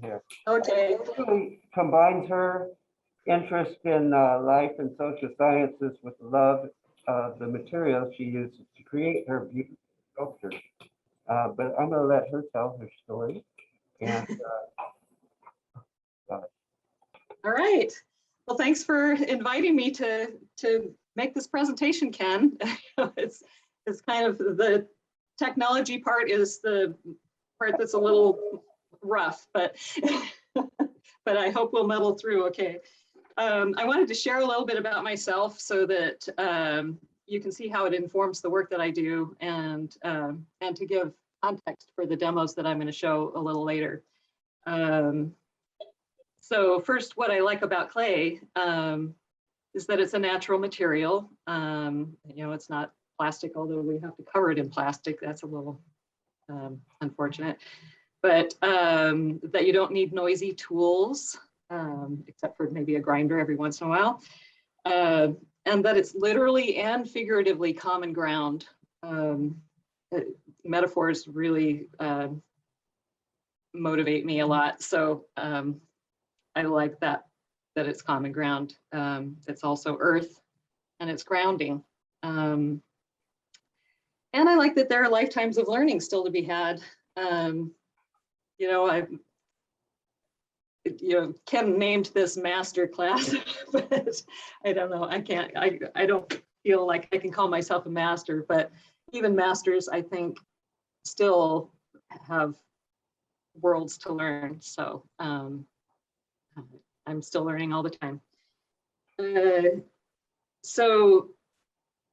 here. Okay. It really combines her interest in life and social sciences with the love of the materials she uses to create her beautiful sculptures. But I'm going to let her tell her story. And All right. Well, thanks for inviting me to make this presentation, Ken. it's kind of the technology part is the part that's a little rough, but but I hope we'll muddle through okay. I wanted to share a little bit about myself so that you can see how it informs the work that I do, and to give context for the demos that I'm going to show a little later. So first, what I like about clay is that it's a natural material. It's not plastic, although we have to cover it in plastic. That's a little unfortunate. But that you don't need noisy tools, except for maybe a grinder every once in a while. And that it's literally and figuratively common ground. Metaphors really motivate me a lot. So I like that it's common ground. It's also earth and it's grounding. And I like that there are lifetimes of learning still to be had. Ken named this master class, but I don't know, I don't feel like I can call myself a master, but even masters, I think, still have worlds to learn. So I'm still learning all the time. So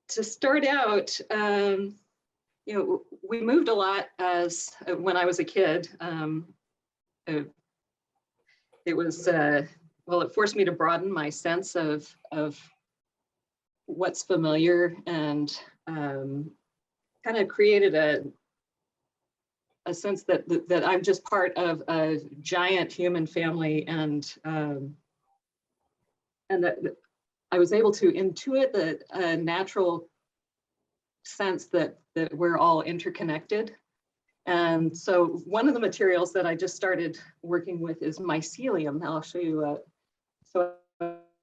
to start out, we moved a lot when I was a kid. It was, it forced me to broaden my sense of what's familiar, and kind of created a sense that I'm just part of a giant human family, and that I was able to intuit a natural sense that we're all interconnected. And so one of the materials that I just started working with is mycelium. I'll show you. So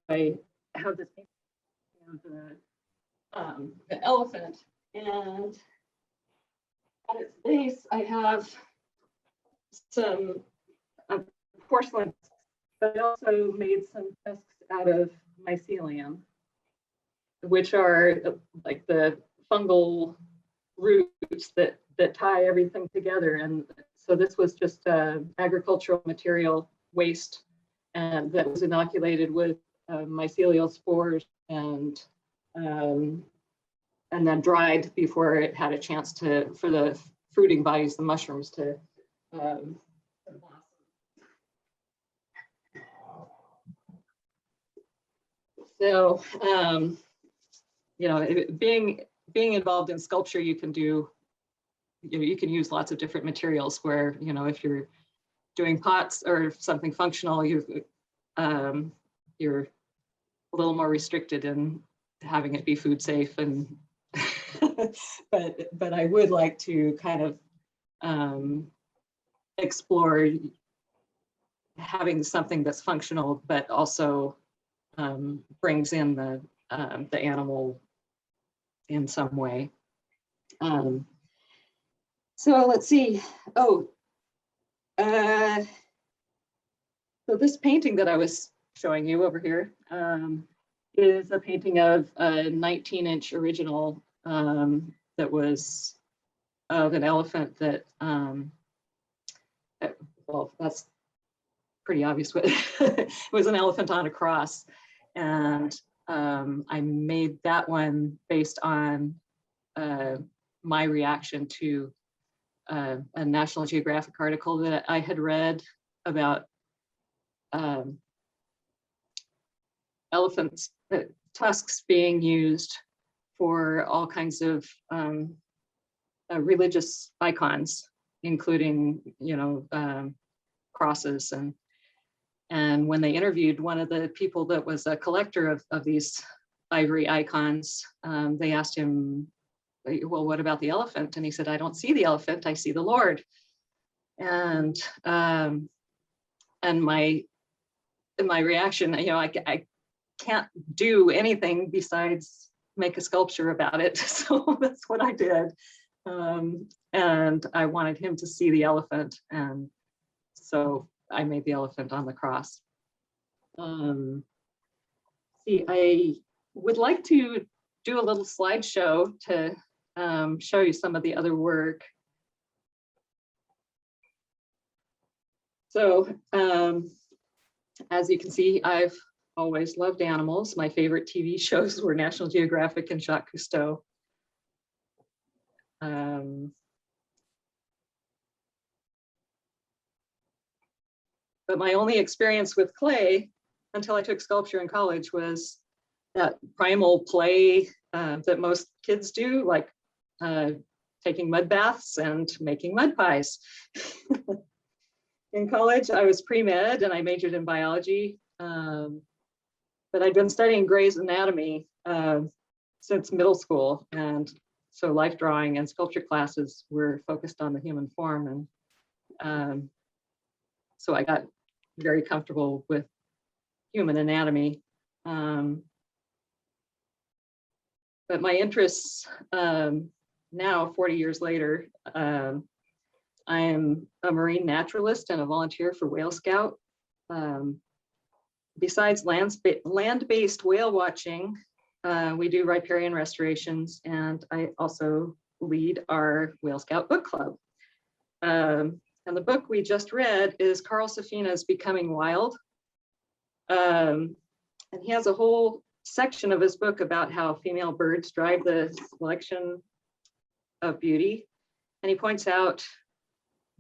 I have this the elephant, and at its base I have some porcelain, but I also made some tusks out of mycelium, which are like the fungal roots that tie everything together. And so this was just agricultural material waste, and that was inoculated with mycelial spores and then dried before it had a chance for the fruiting bodies, the mushrooms, to blossom. So, being involved in sculpture, you can use lots of different materials where, if you're doing pots or something functional, you're a little more restricted in having it be food safe. And but I would like to kind of explore having something that's functional, but also brings in the animal in some way. So let's see. So this painting that I was showing you over here is a painting of a 19-inch original that was of an elephant that, well, that's pretty obvious, but it was an elephant on a cross. And I made that one based on my reaction to a National Geographic article that I had read about elephants' tusks being used for all kinds of religious icons, including, crosses. And when they interviewed one of the people that was a collector of these ivory icons, they asked him, well, what about the elephant? And he said, I don't see the elephant, I see the Lord. And and my reaction, you know, I can't do anything besides make a sculpture about it. So that's what I did. And I wanted him to see the elephant. And so I made the elephant on the cross. See, I would like to do a little slideshow to show you some of the other work. So as you can see, I've always loved animals. My favorite TV shows were National Geographic and Jacques Cousteau. But my only experience with clay until I took sculpture in college was that primal play that most kids do, like taking mud baths and making mud pies. In college, I was pre-med and I majored in biology, but I'd been studying Gray's Anatomy since middle school. And so life drawing and sculpture classes were focused on the human form. And so I got very comfortable with human anatomy. But my interests now, 40 years later, I am a marine naturalist and a volunteer for Whale Scout. Besides land-based whale watching, we do riparian restorations, and I also lead our Whale Scout book club. And the book we just read is Carl Safina's Becoming Wild. And he has a whole section of his book about how female birds drive the selection of beauty. And he points out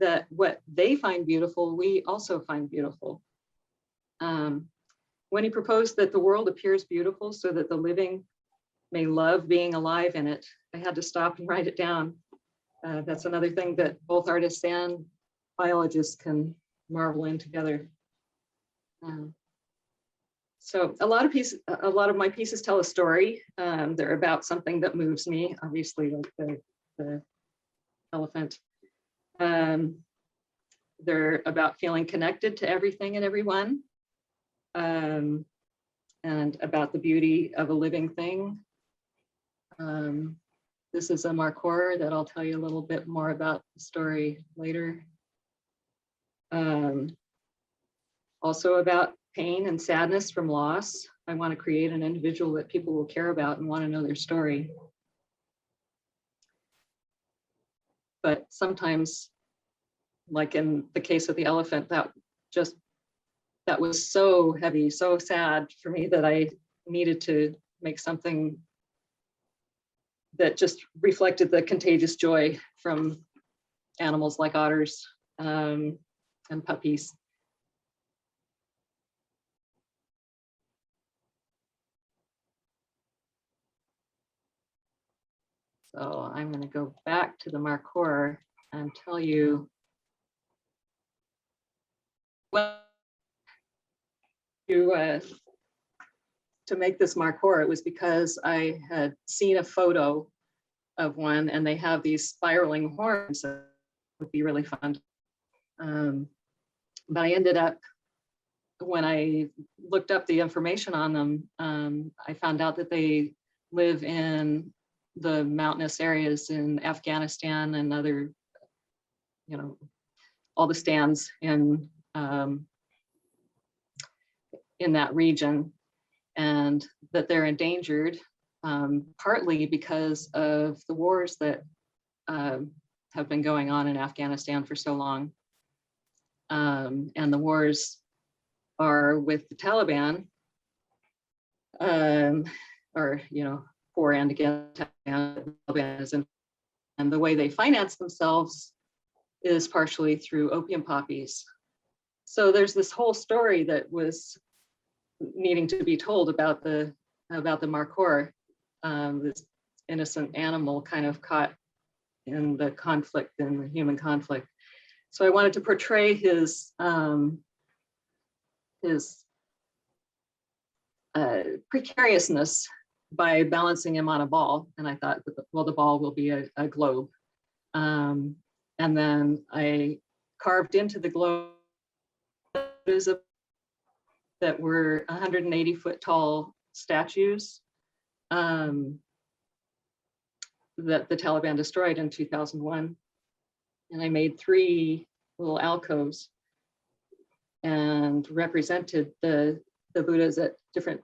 that what they find beautiful, we also find beautiful. When he proposed that the world appears beautiful so that the living may love being alive in it, I had to stop and write it down. That's another thing that both artists and biologists can marvel in together. So a lot of my pieces tell a story. They're about something that moves me, obviously, like the elephant. They're about feeling connected to everything and everyone, and about the beauty of a living thing. This is a Markhor that I'll tell you a little bit more about the story later. Also about pain and sadness from loss. I want to create an individual that people will care about and want to know their story. But sometimes, like in the case of the elephant, that was so heavy, so sad for me that I needed to make something that just reflected the contagious joy from animals like otters and puppies. So I'm going to go back to the Markhor and tell you what to make this Markhor. It was because I had seen a photo of one and they have these spiraling horns. So it would be really fun. But I ended up, when I looked up the information on them, I found out that they live in the mountainous areas in Afghanistan and other, all the stands in that region, and that they're endangered, partly because of the wars that have been going on in Afghanistan for so long. And the wars are with the Taliban, or, for and against Taliban, and the way they finance themselves is partially through opium poppies. So there's this whole story that was needing to be told about the Markhor, this innocent animal kind of caught in the conflict, in the human conflict. So I wanted to portray his precariousness by balancing him on a ball. And I thought, well, the ball will be a globe. And then I carved into the globe that were 180-foot tall statues that the Taliban destroyed in 2001. And I made 3 little alcoves and represented the Buddhas at different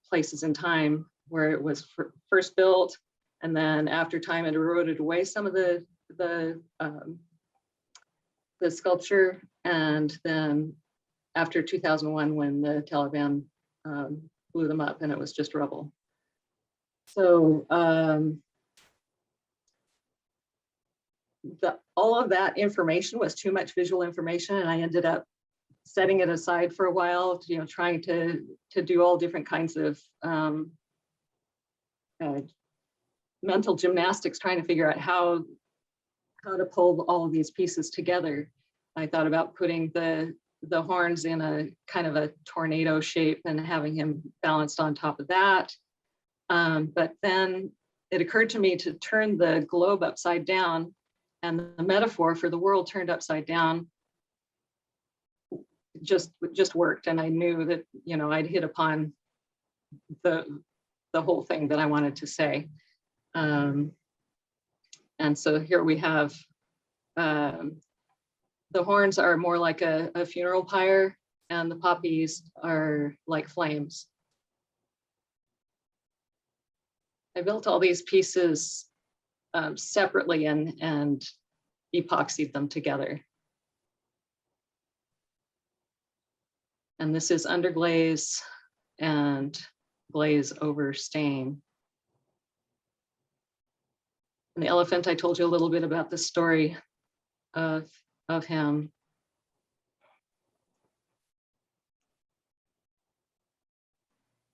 places in time where it was first built, and then after time it eroded away some of the sculpture, and then after 2001 when the Taliban blew them up and it was just rubble. So all of that information was too much visual information, and I ended up setting it aside for a while, trying to do all different kinds of mental gymnastics, trying to figure out how to pull all of these pieces together. I thought about putting the horns in a kind of a tornado shape and having him balanced on top of that. But then it occurred to me to turn the globe upside down, and the metaphor for the world turned upside down just worked. And I knew that, I'd hit upon the whole thing that I wanted to say. And so here we have, the horns are more like a funeral pyre, and the poppies are like flames. I built all these pieces separately and epoxied them together. And this is underglaze and glaze over stain. And the elephant, I told you a little bit about the story of him.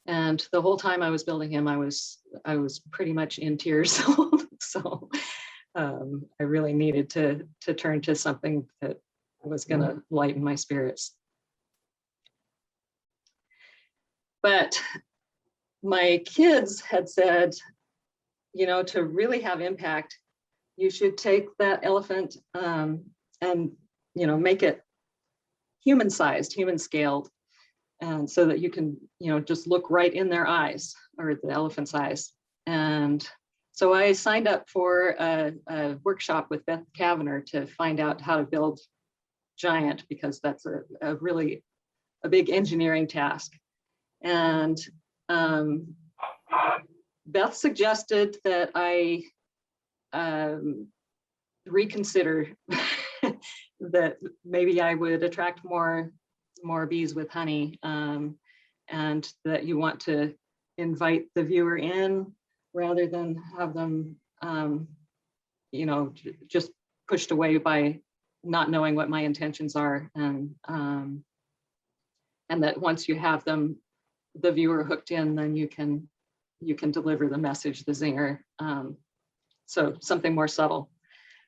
And the whole time I was building him, I was pretty much in tears. So I really needed to turn to something that was going to lighten my spirits. But my kids had said, to really have impact, you should take that elephant and, make it human-sized, human-scaled, and so that you can, just look right in their eyes, or the elephant's eyes. And so I signed up for a workshop with Beth Kavanagh to find out how to build Giant, because that's a really big engineering task. And Beth suggested that I reconsider that maybe I would attract more bees with honey, and that you want to invite the viewer in rather than have them, just pushed away by not knowing what my intentions are, and that once you have them, the viewer hooked in, then you can deliver the message, the zinger. So something more subtle.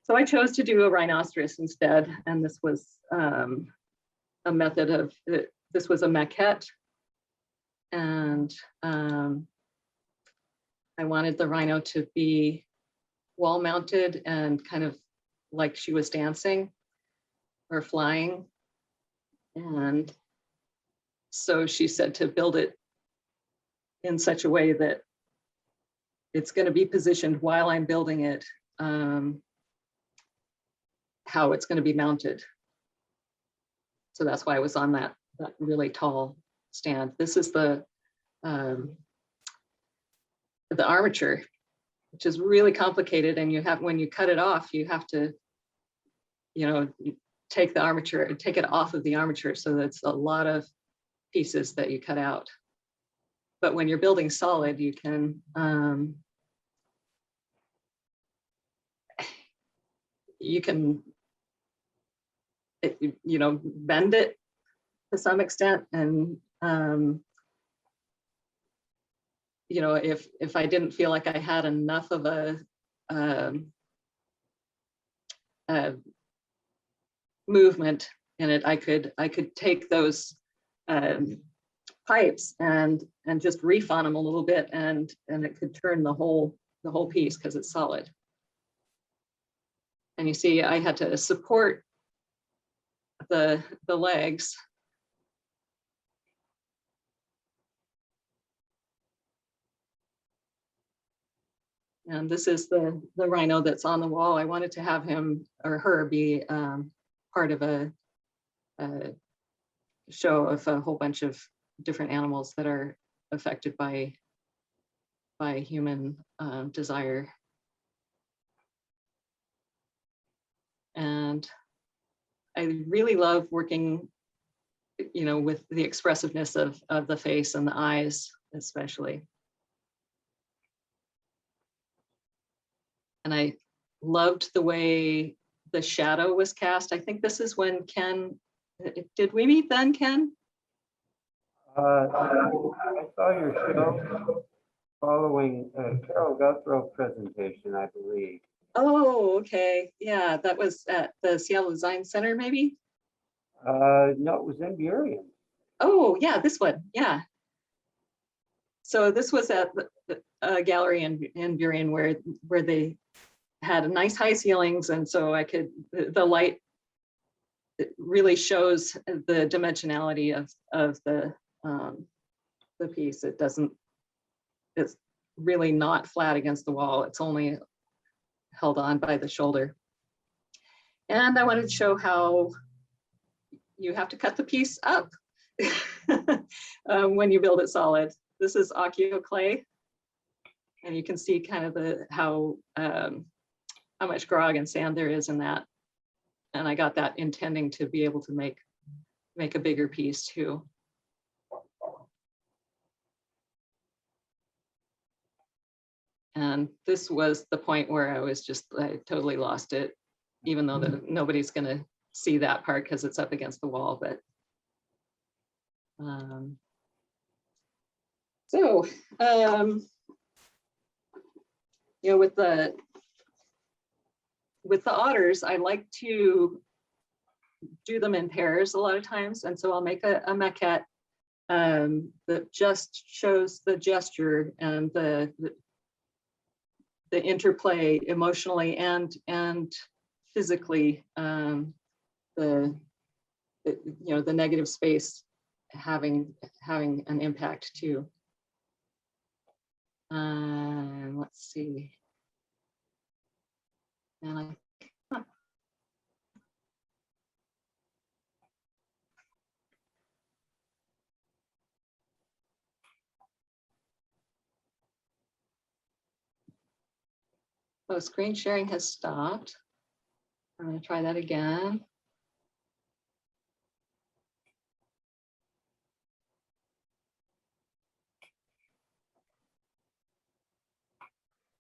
So I chose to do a rhinoceros instead, and this was a method of, this was a maquette, and I wanted the rhino to be wall mounted and kind of like she was dancing or flying. And so she said to build it in such a way that it's going to be positioned while I'm building it, how it's going to be mounted. So that's why I was on that really tall stand. This is the armature, which is really complicated, and when you cut it off, you have to, take the armature, take it off of the armature. So that's a lot of pieces that you cut out. But when you're building solid, you can bend it to some extent, and if I didn't feel like I had enough of a movement in it, I could take those pipes and just reef on them a little bit, and it could turn the whole piece because it's solid. And you see, I had to support the legs. And this is the rhino that's on the wall. I wanted to have him or her be part of a show of a whole bunch of different animals that are affected by human desire. And I really love working, with the expressiveness of the face and the eyes, especially. And I loved the way the shadow was cast. I think this is when Ken, did we meet then, Ken? I saw your show following Carol Guthrow presentation, I believe. Oh, okay. Yeah, that was at the Seattle Design Center, maybe? No, it was in Burien. Oh, yeah, this one. Yeah. So this was at a gallery in Burien where they had nice high ceilings, and so the light really shows the dimensionality of the piece. It's really not flat against the wall. It's only held on by the shoulder. And I wanted to show how you have to cut the piece up when you build it solid. This is Accio clay, and you can see kind of how much grog and sand there is in that. And I got that intending to be able to make a bigger piece too. And this was the point where I totally lost it, even though nobody's gonna see that part because it's up against the wall. But with the otters, I like to do them in pairs a lot of times, and so I'll make a maquette that just shows the gesture and the interplay emotionally and physically, the negative space having an impact too. Let's see. And screen sharing has stopped. I'm going to try that again.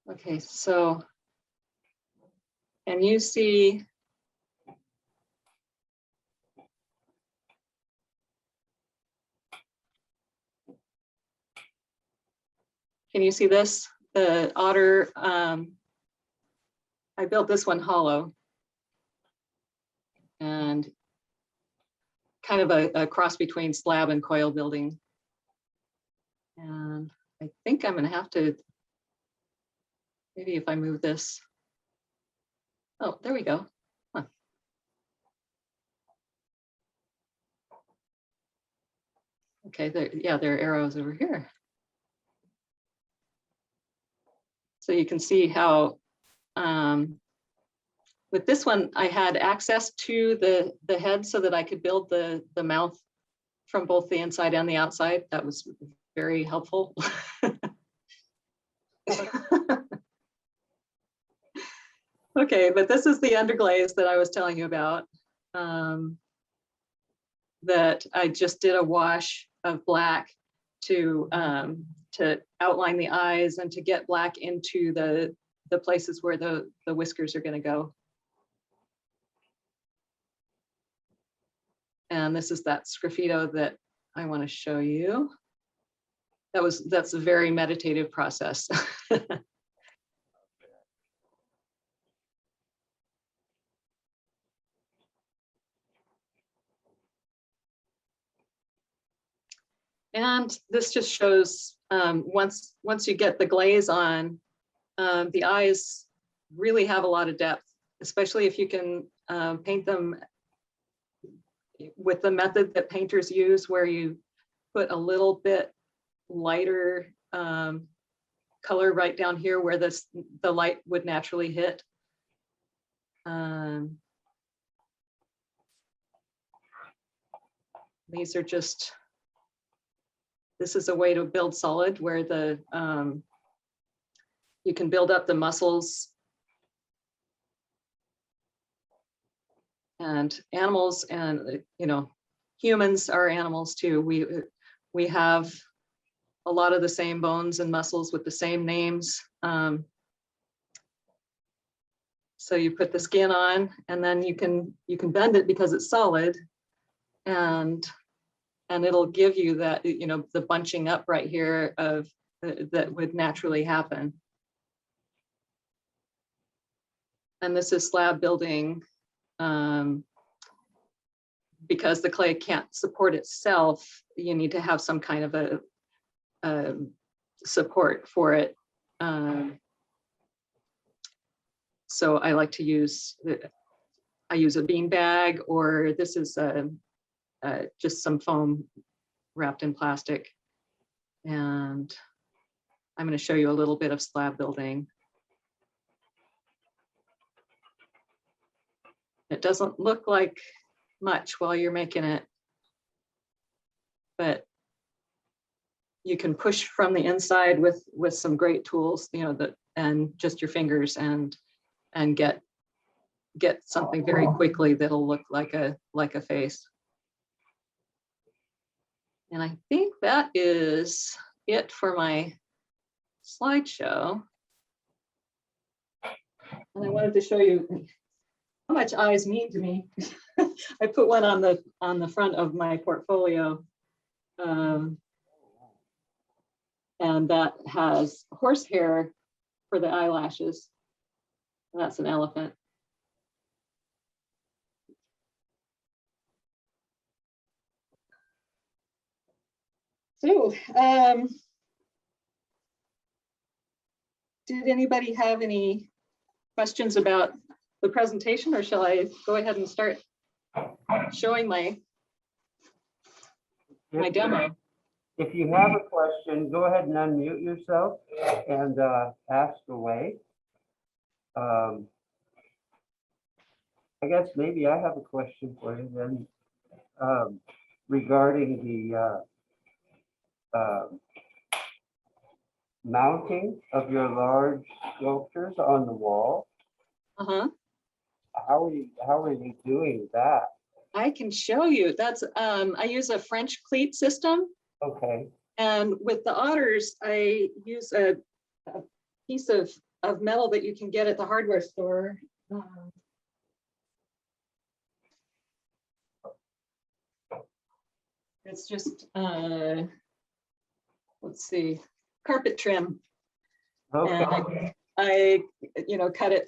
Okay, so, and you see, can you see this? The otter, I built this one hollow, and kind of a cross between slab and coil building. And I think I'm gonna have to, maybe if I move this. Oh, there we go. Huh. Okay, there are arrows over here. So you can see how, with this one, I had access to the head so that I could build the mouth from both the inside and the outside. That was very helpful. Okay, but this is the underglaze that I was telling you about. That I just did a wash of black to outline the eyes and to get black into the places where the whiskers are going to go. And this is that sgraffito that I want to show you. That's a very meditative process. And this just shows once you get the glaze on, the eyes really have a lot of depth, especially if you can paint them with the method that painters use, where you put a little bit lighter color right down here where the light would naturally hit. These are just, this is a way to build solid where the you can build up the muscles. And animals, and humans are animals too. We have a lot of the same bones and muscles with the same names. So you put the skin on, and then you can bend it because it's solid, and it'll give you that, the bunching up right here of that would naturally happen. And this is slab building. Because the clay can't support itself, you need to have some kind of a support for it. So I like to use, I use a bean bag, or this is just some foam wrapped in plastic. And I'm going to show you a little bit of slab building. It doesn't look like much while you're making it, but you can push from the inside with some great tools, and just your fingers, and get something very quickly that'll look like a face. And I think that is it for my slideshow. And I wanted to show you how much eyes mean to me. I put one on the front of my portfolio, and that has horsehair for the eyelashes. That's an elephant. So, did anybody have any questions about the presentation, or shall I go ahead and start showing my demo? If you have a question, go ahead and unmute yourself and ask away. I guess maybe I have a question for you then, regarding the mounting of your large sculptures on the wall. Uh-huh. How are you doing that? I can show you. That's I use a French cleat system. Okay. And with the otters, I use a piece of metal that you can get at the hardware store. It's just let's see, carpet trim. Okay. And I cut it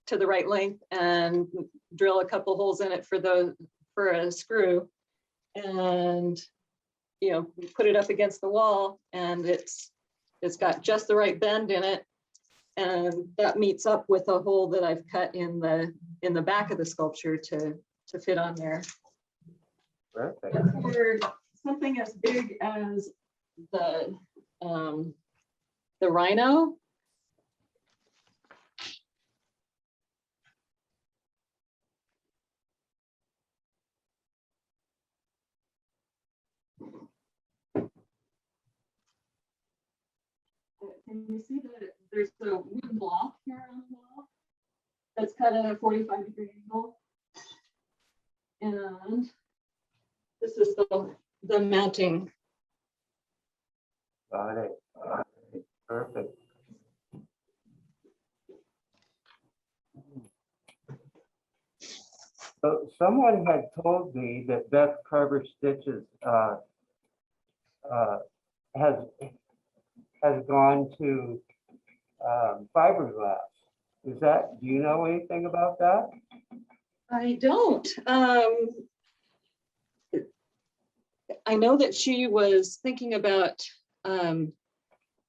to the right length and drill a couple holes in it for a screw, and put it up against the wall, and it's got just the right bend in it, and that meets up with a hole that I've cut in the back of the sculpture to fit on there. Perfect. For something as big as the rhino, can you see that there's a wooden block here on the wall that's cut at a 45-degree angle? And this is the mounting. Got it. Perfect. So someone had told me that Beth Carver Stitches has gone to fiberglass. Do you know anything about that? I don't. I know that she was thinking about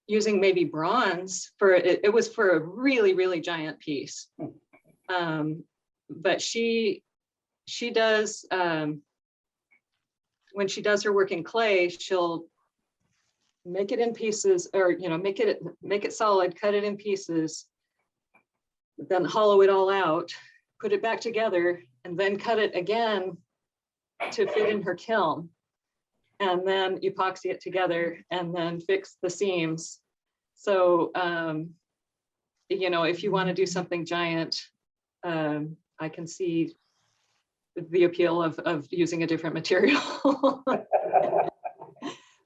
using maybe bronze for it. It was for a really, really giant piece. But she she does, when she does her work in clay, she'll make it in pieces, or, you know, make it solid, cut it in pieces, then hollow it all out, put it back together, and then cut it again to fit in her kiln. And then epoxy it together and then fix the seams. So, you know, if you want to do something giant, I can see the appeal of using a different material.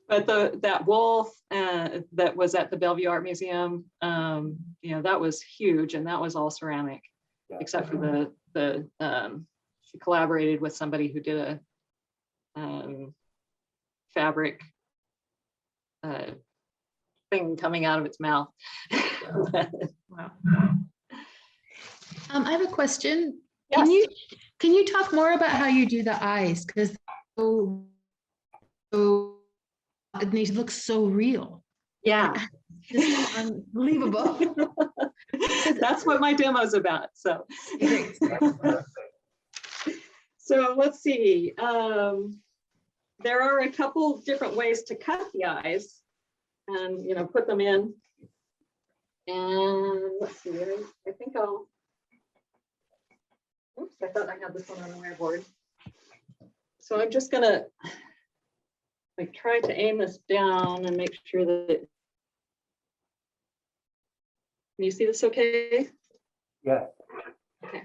But that wool that was at the Bellevue Art Museum, you know, that was huge, and that was all ceramic, except for she collaborated with somebody who did a fabric thing coming out of its mouth. Wow. I have a question. Yes. Can you talk more about how you do the eyes? Because they look so real. Yeah. Just unbelievable. That's what my demo's about. So, so let's see. There are a couple different ways to cut the eyes and, you know, put them in. And let's see, I think I'll, oops, I thought I had this one on the whiteboard. So I'm just gonna like try to aim this down and make sure that, can you see this okay? Yeah. Okay.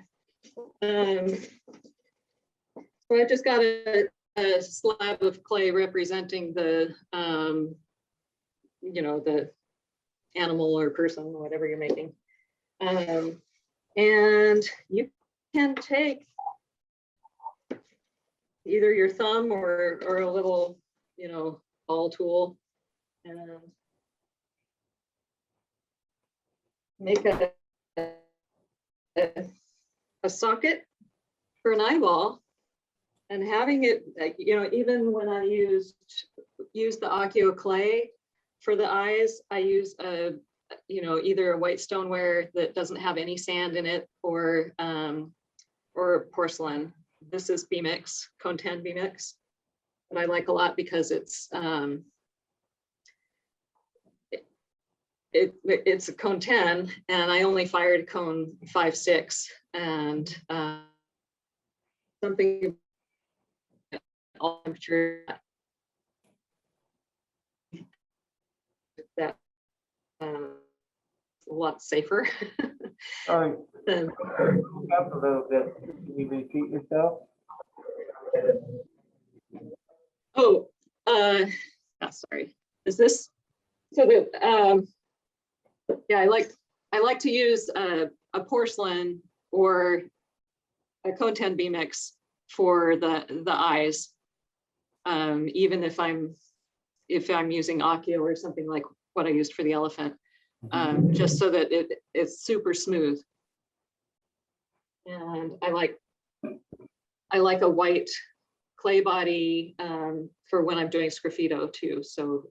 So I just got a slab of clay representing the, you know, the animal or person, or whatever you're making. And you can take either your thumb or a little, you know, ball tool and make a socket for an eyeball. And having it, you know, even when I use the Accio clay for the eyes, I use you know, either a white stoneware that doesn't have any sand in it, or porcelain. This is B-Mix, Cone 10 B-Mix, that I like a lot because it's it's a Cone 10, and I only fired Cone 5.6, and something all temperature that a lot safer. Sorry, than, up a little bit. Can you repeat yourself? oh, sorry. Is this so that yeah, I like to use a porcelain or a Cone 10 B-Mix for the eyes, even if I'm using Accio or something like what I used for the elephant, just so that it's super smooth. And I like a white clay body for when I'm doing sgraffito too, so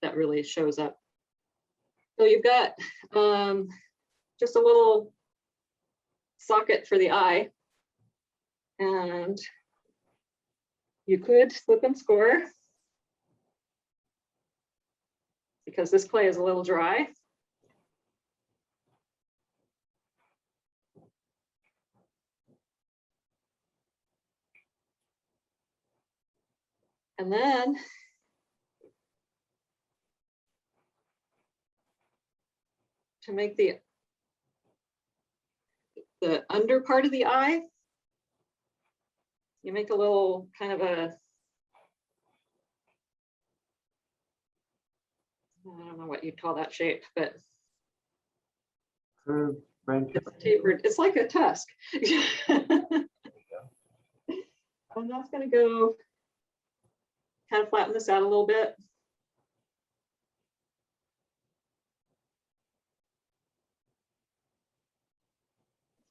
that really shows up. So you've got just a little socket for the eye, and you could slip and score because this clay is a little dry. And then to make the under part of the eye, you make a little kind of a, I don't know what you'd call that shape, but Curved, French. it's tapered. It's like a tusk. And that's going to go kind of flatten this out a little bit.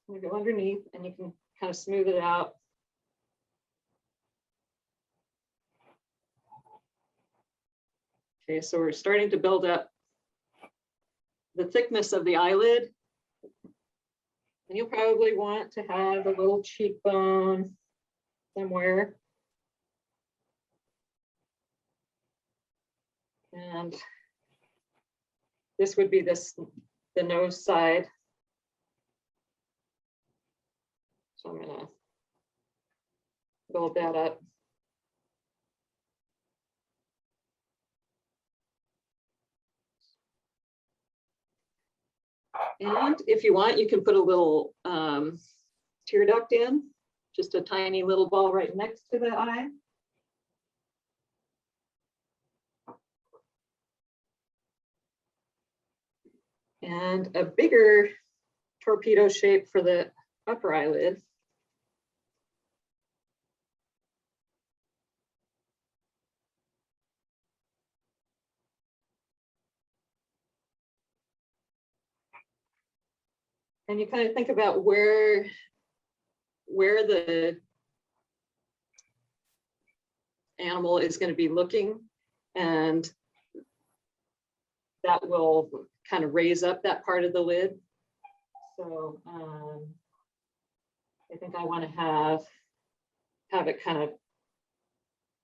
I'm going to go underneath, and you can kind of smooth it out. Okay, so we're starting to build up the thickness of the eyelid. And you'll probably want to have a little cheekbone somewhere. And this would be the nose side. So I'm gonna build that up. And if you want, you can put a little tear duct in, just a tiny little ball right next to the eye. And a bigger torpedo shape for the upper eyelid. And you kind of think about where the animal is going to be looking, and that will kind of raise up that part of the lid. So I think I want to have it kind of,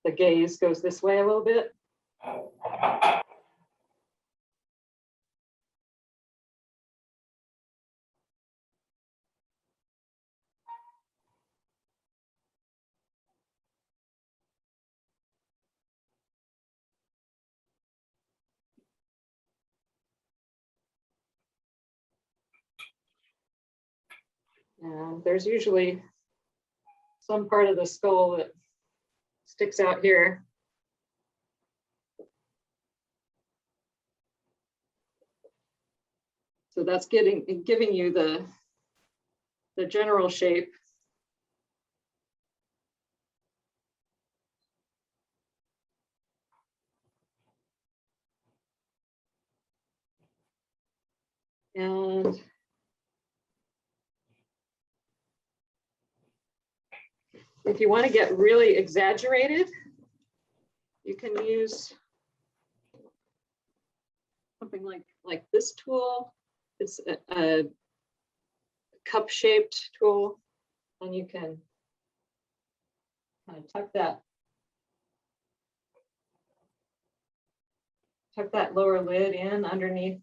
the gaze goes this way a little bit. And there's usually some part of the skull that sticks out here. So that's giving you the general shape. And if you want to get really exaggerated, you can use something like this tool. It's a cup-shaped tool, and you can kind of tuck that lower lid in underneath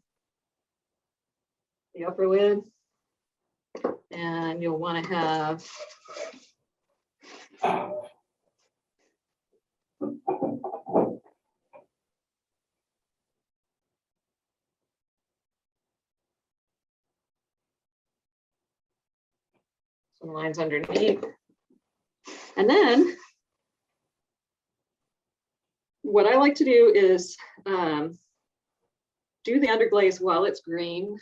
the upper lid, and you'll want to have some lines underneath. And then what I like to do is do the underglaze while it's green,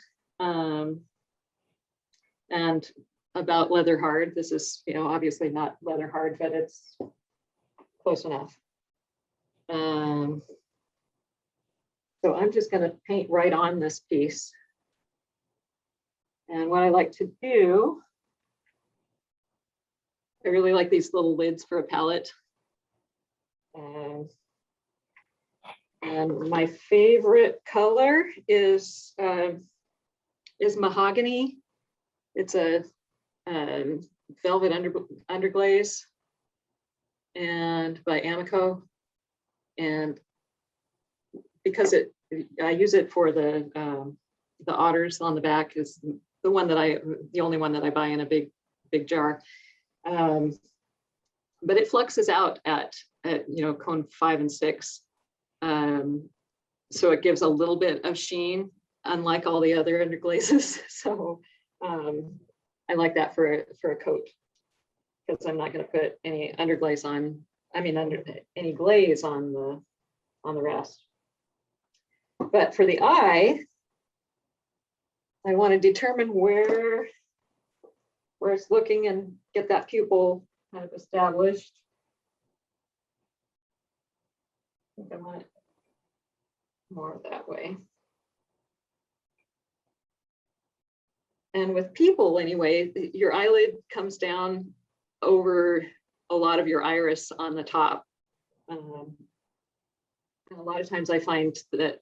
and about leather hard. This is, obviously not leather hard, but it's close enough. So I'm just going to paint right on this piece. And what I like to do, I really like these little lids for a palette. And my favorite color is mahogany. It's a velvet underglaze, and by Amico. And because I use it for the otters on the back, is the only one that I buy in a big jar. But it fluxes out at cone 5 and 6. So it gives a little bit of sheen, unlike all the other underglazes. So I like that for a coat, because I'm not going to put any underglaze on. Any glaze on the rest. But for the eye, I want to determine where it's looking and get that pupil kind of established. I think I want it more that way. And with people, anyway, your eyelid comes down over a lot of your iris on the top. And a lot of times I find that,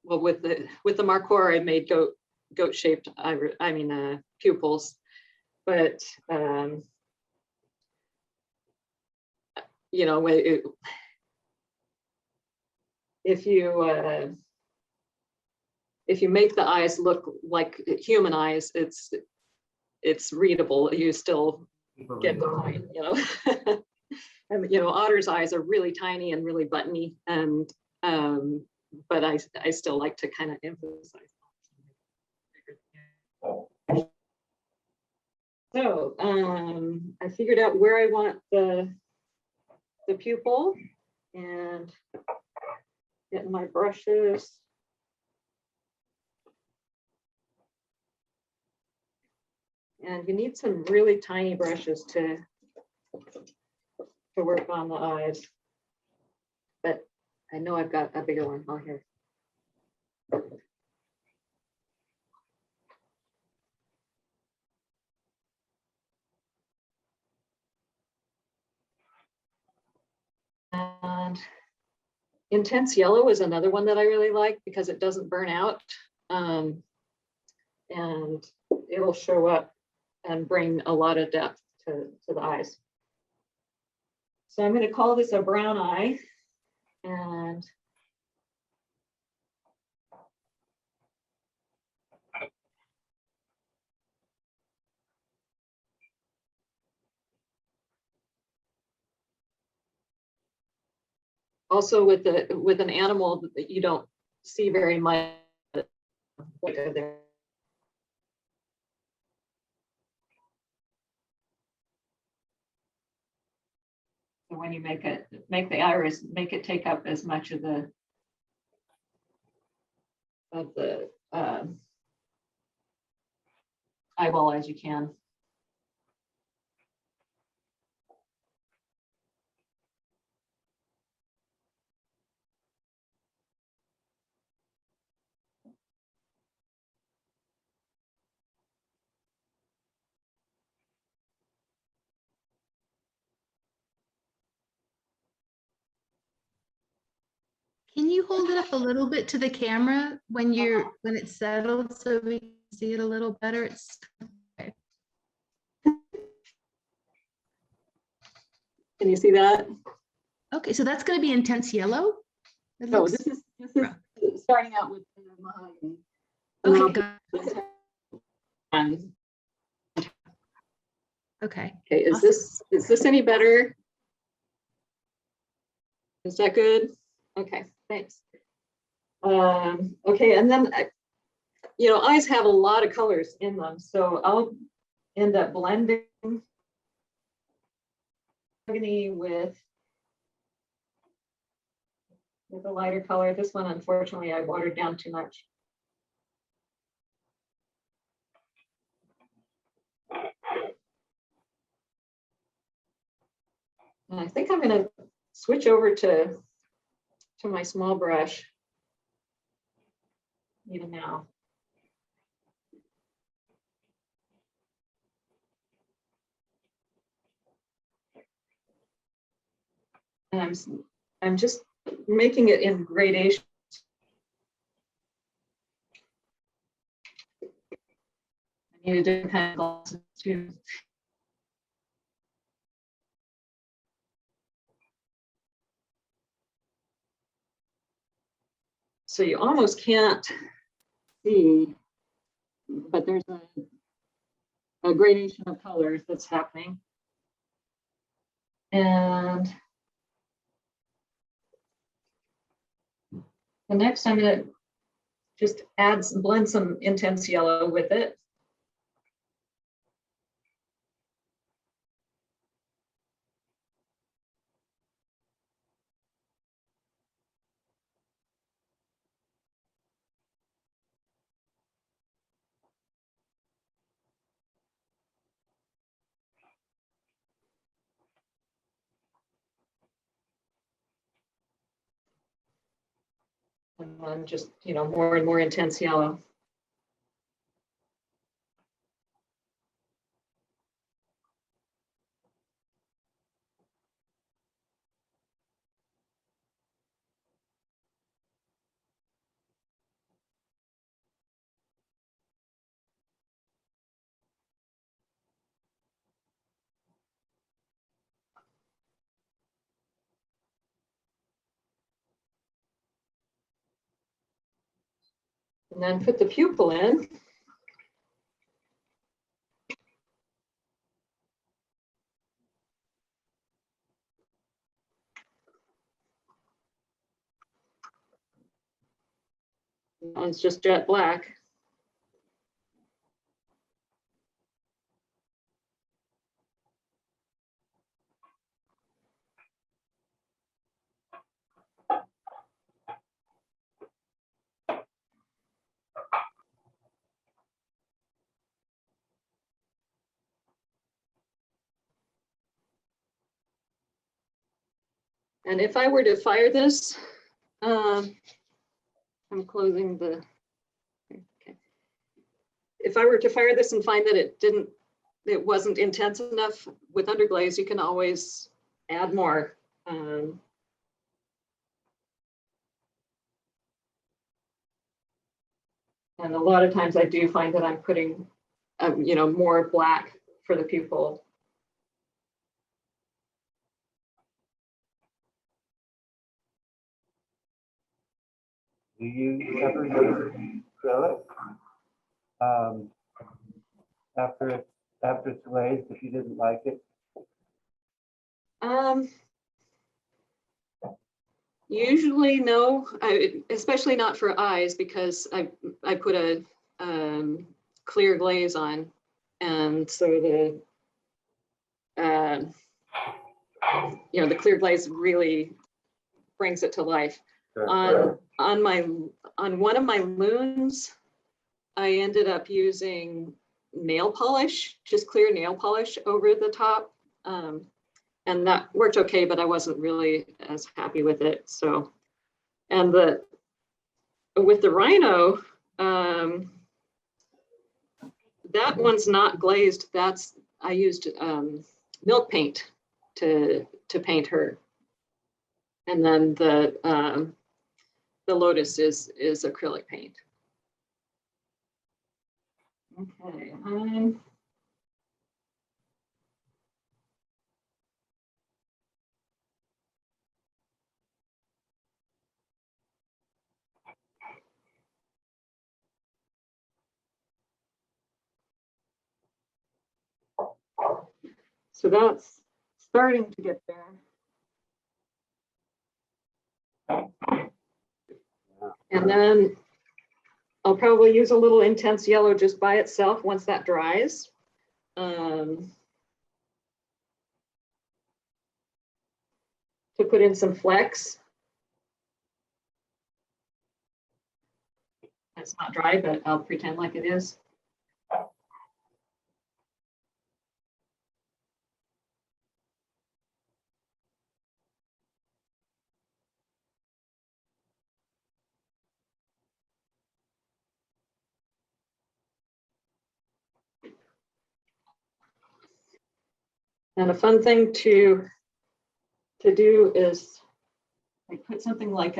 well, with the Markhor, I made goat shaped pupils, but you know, if you make the eyes look like human eyes, it's readable. You still get the point, you know. And, you know, otters' eyes are really tiny and really buttony, and but I still like to kind of emphasize. So I figured out where I want the pupil, and getting my brushes. And you need some really tiny brushes to work on the eyes. But I know I've got a bigger one on here. And intense yellow is another one that I really like because it doesn't burn out. And it'll show up and bring a lot of depth to the eyes. So I'm going to call this a brown eye. And also with an animal that you don't see very much there. So when you make the iris, make it take up as much of the eyeball as you can. Can you hold it up a little bit to the camera when it's settled so we can see it a little better? It's okay. Can you see that? Okay, so that's going to be intense yellow. No, this is starting out with mahogany. Okay, got And okay. okay, Awesome. is this any better? Is that good? Okay, thanks. Okay, and then you know, eyes have a lot of colors in them, so I'll end up blending with a lighter color. This one, unfortunately, I watered down too much. And I think I'm going to switch over to my small brush even now. And I'm just making it in gradation. I need a different kind of glasses too. So you almost can't see, but there's a gradation of colors that's happening. And the next I'm going to just blend some intense yellow with it. And then just, you know, more and more intense yellow. And then put the pupil in. That one's just jet black. And if I were to fire this, I'm closing the, okay. If I were to fire this and find that it wasn't intense enough with underglaze, you can always add more. And a lot of times I do find that I'm putting, more black for the pupil. Do you ever use acrylic? After it's glazed, if you didn't like it? Usually no, especially not for eyes, because I put a clear glaze on, and so the clear glaze really brings it to life. Sure. On one of my loons, I ended up using nail polish, just clear nail polish over the top. And that worked okay, but I wasn't really as happy with it. So, and with the rhino, that one's not glazed. I used milk paint to paint her. And then the lotus is acrylic paint. Okay. So that's starting to get there. And then I'll probably use a little intense yellow just by itself once that dries. To put in some flecks. It's not dry, but I'll pretend like it is. And a fun thing to do is like put something like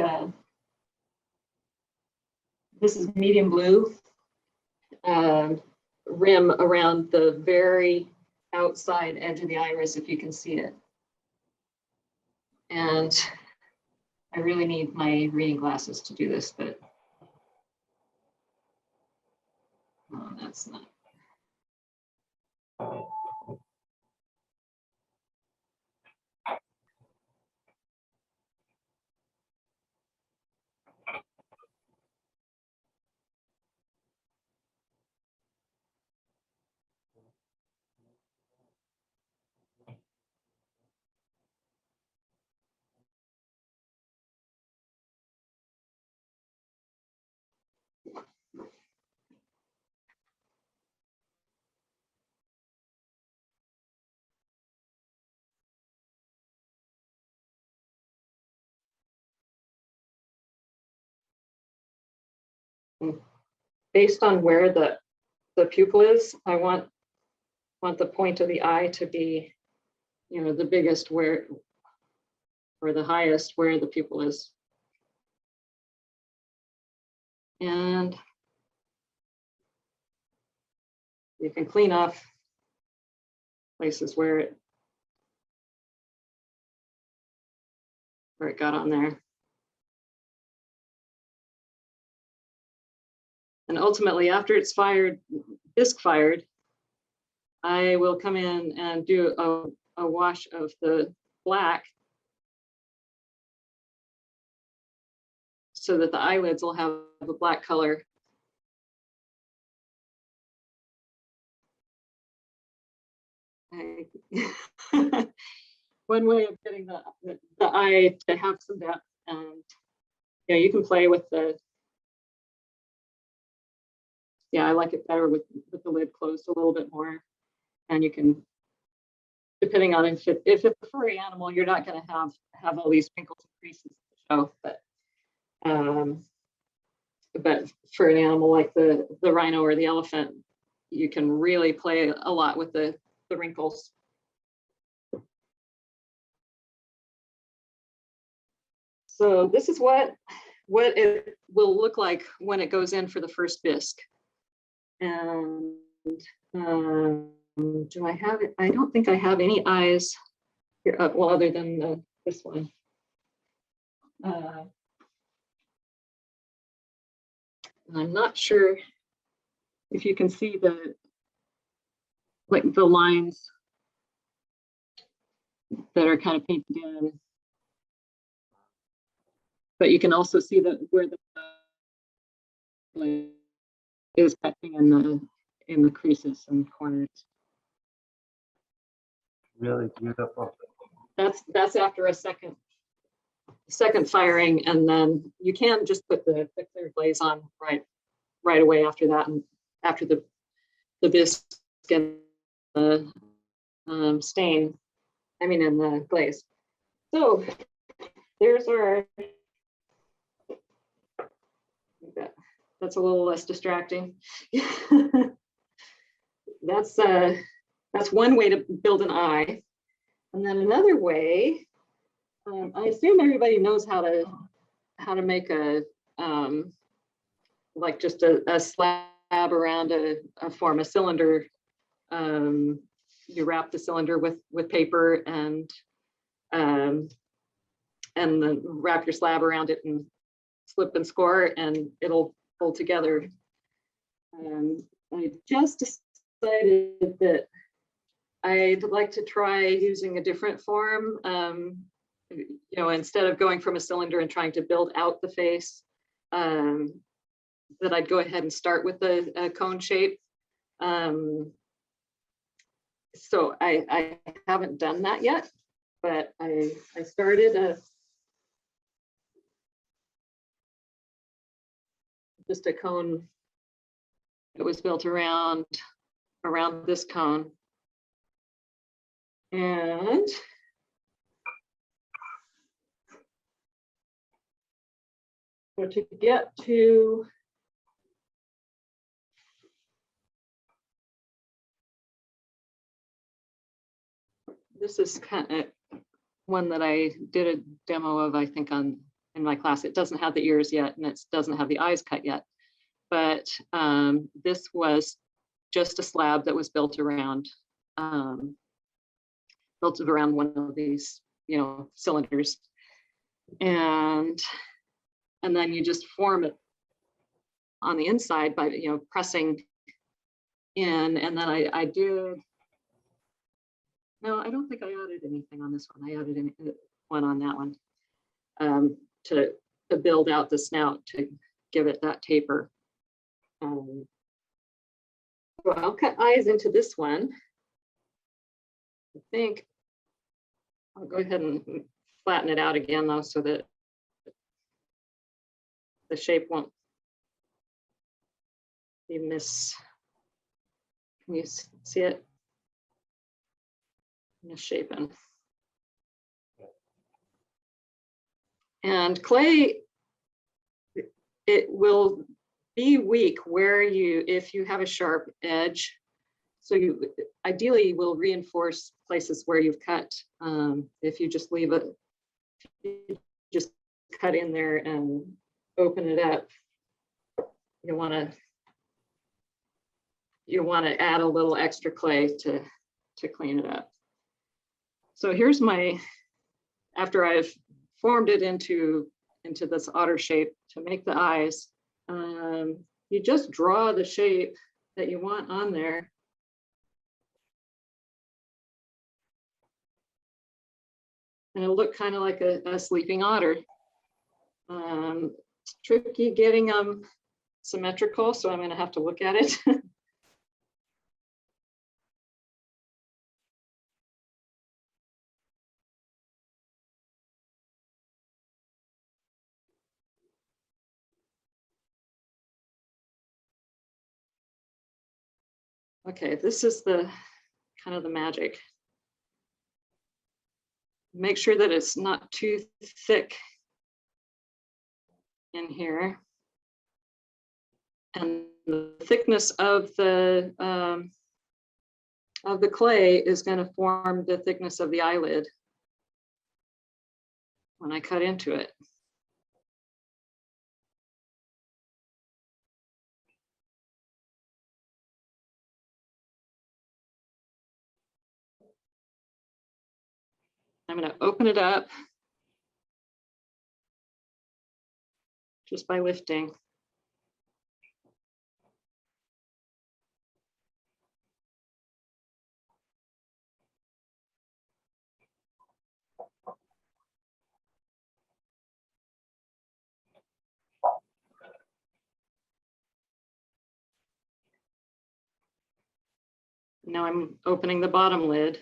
this is medium blue rim around the very outside edge of the iris, if you can see it. And I really need my reading glasses to do this, but no, that's not. Based on where the pupil is, I want the point of the eye to be, the biggest where, or the highest where the pupil is. And you can clean off places where it got on there. And ultimately, after it's fired, bisque fired, I will come in and do a wash of the black so that the eyelids will have a black color. One way of getting the eye to have some depth, and you can play with the, I like it better with the lid closed a little bit more, and you can, depending on if it's a furry animal, you're not going to have all these wrinkles and creases to show, but for an animal like the rhino or the elephant, you can really play a lot with the wrinkles. So this is what it will look like when it goes in for the first bisque. And do I have it? I don't think I have any eyes here, well, other than this one. I'm not sure if you can see the lines that are kind of painted in, but you can also see where the is cutting in the creases and corners. Really beautiful. That's after a second firing, and then you can just put the clear glaze on right away after that, and after the bisque and the stain, I mean in the glaze. So there's our, that's a little less distracting. That's one way to build an eye. And then another way, I assume everybody knows how to make a like just a slab around a form, a cylinder. You wrap the cylinder with paper and then wrap your slab around it and slip and score, and it'll pull together. I just decided that I'd like to try using a different form. Instead of going from a cylinder and trying to build out the face, that I'd go ahead and start with a cone shape. So I haven't done that yet, but I started just a cone that was built around this cone. And so to get to this is kind of one that I did a demo of, I think, in my class. It doesn't have the ears yet, and it doesn't have the eyes cut yet. But this was just a slab that was built around one of these, cylinders, and then you just form it on the inside by pressing in, and then I did. No, I don't think I added anything on this one. I added one on that one to build out the snout to give it that taper. So I'll cut eyes into this one. I think I'll go ahead and flatten it out again though, so that the shape won't be can you see it? Misshapen. And clay, it will be weak if you have a sharp edge. So you ideally will reinforce places where you've cut. If you just leave it, just cut in there and open it up. You want to add a little extra clay to clean it up. So here's after I've formed it into this otter shape to make the eyes, you just draw the shape that you want on there. And it'll look kind of like a sleeping otter. It's tricky getting them symmetrical, so I'm going to have to look at it. Okay, this is the kind of the magic. Make sure that it's not too thick in here. And the thickness of the clay is going to form the thickness of the eyelid when I cut into it. I'm going to open it up just by lifting. Now I'm opening the bottom lid.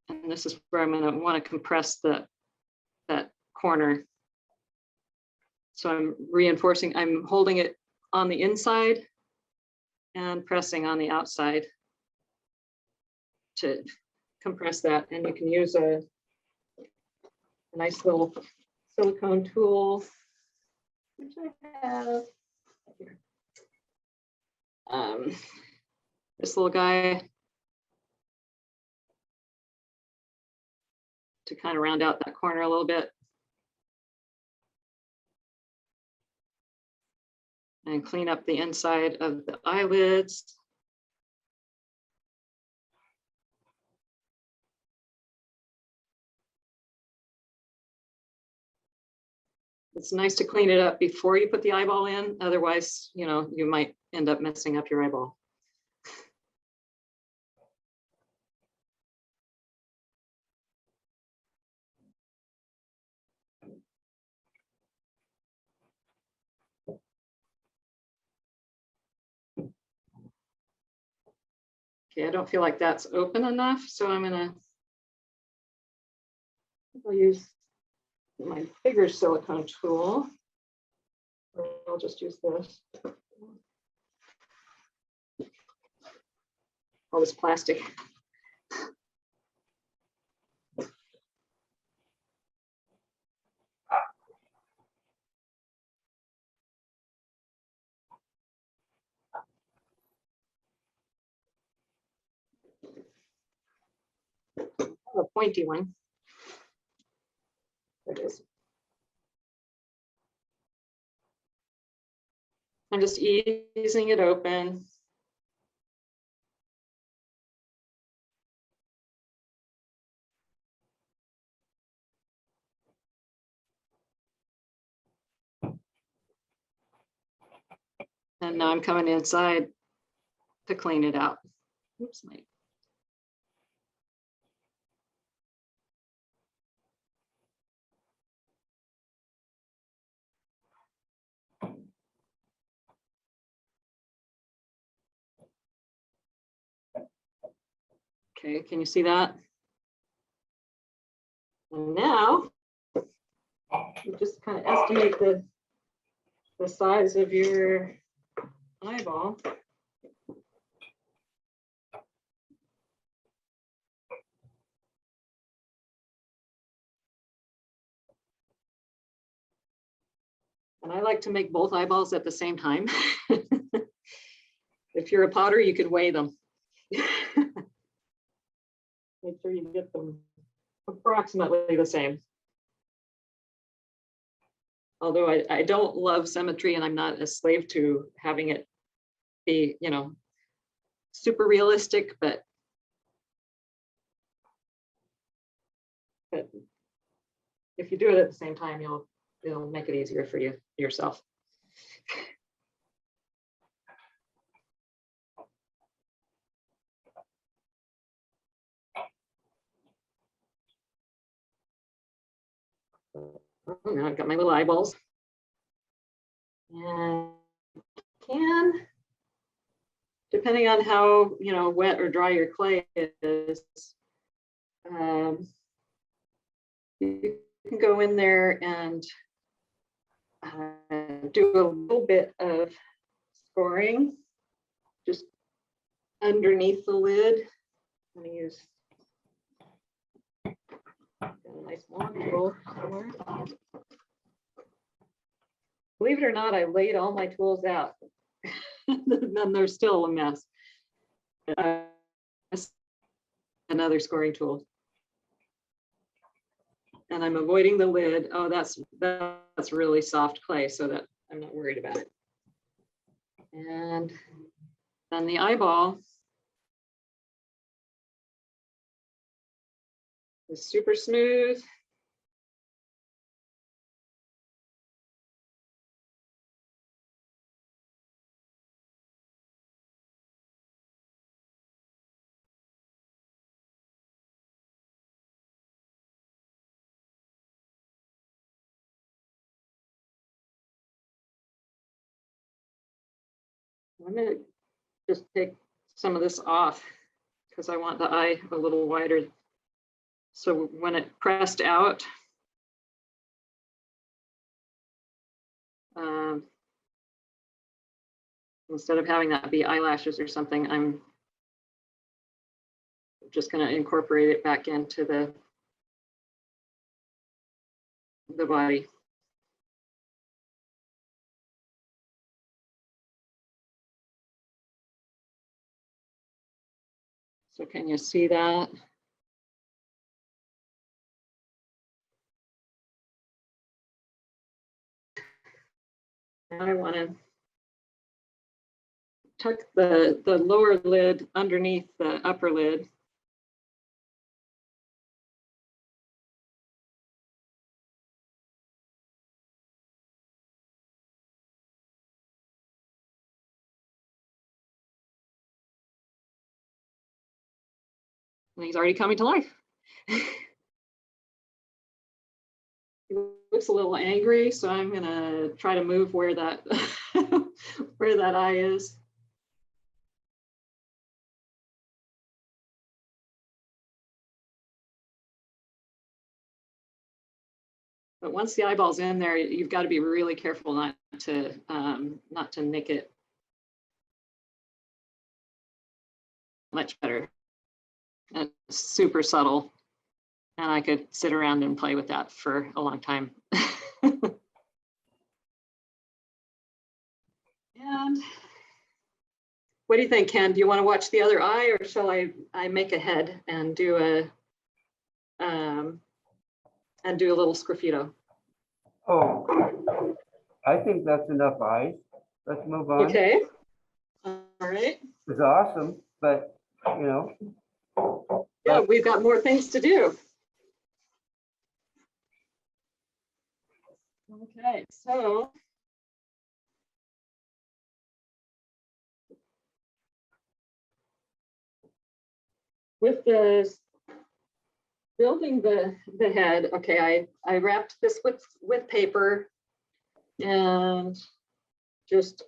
And this is where I'm going to want to compress that corner. So I'm reinforcing, I'm holding it on the inside and pressing on the outside to compress that. And you can use a nice little silicone tool, which I have here. This little guy to kind of round out that corner a little bit. And clean up the inside of the eyelids. It's nice to clean it up before you put the eyeball in. Otherwise, you know, you might end up messing up your eyeball. Okay, I don't feel like that's open enough, so I'll use my bigger silicone tool. Or I'll just use this. All this plastic. A pointy one. There it is. I'm just easing it open. And now I'm coming inside to clean it out. Oops, okay, can you see that? And now you just kind of estimate the size of your eyeball. And I like to make both eyeballs at the same time. If you're a potter, you could weigh them. Make sure you get them approximately the same. Although I don't love symmetry and I'm not a slave to having it be, you know, super realistic, but if you do it at the same time, it'll make it easier for yourself. Oh, now I've got my little eyeballs. And depending on how wet or dry your clay is, you can go in there and do a little bit of scoring just underneath the lid. I'm going to use a nice long tool. Believe it or not, I laid all my tools out. Then they're still a mess. Another scoring tool. And I'm avoiding the lid. Oh, that's really soft clay, so that I'm not worried about it. And then the eyeball is super smooth. I'm going to just take some of this off because I want the eye a little wider. So when it pressed out, instead of having that be eyelashes or something, I'm just going to incorporate it back into the body. So can you see that? Now I want to tuck the lower lid underneath the upper lid. And he's already coming to life. He looks a little angry, so I'm gonna try to move where that where that eye is. But once the eyeball's in there, you've got to be really careful not to nick it. Much better. And it's super subtle. And I could sit around and play with that for a long time. And what do you think, Ken? Do you want to watch the other eye, or shall I make a head and do a little sgraffito? Oh, I think that's enough eyes. Let's move on. Okay. All right. It's awesome, but Yeah, we've got more things to do. Okay, so with the building the head, okay, I wrapped this with paper, and just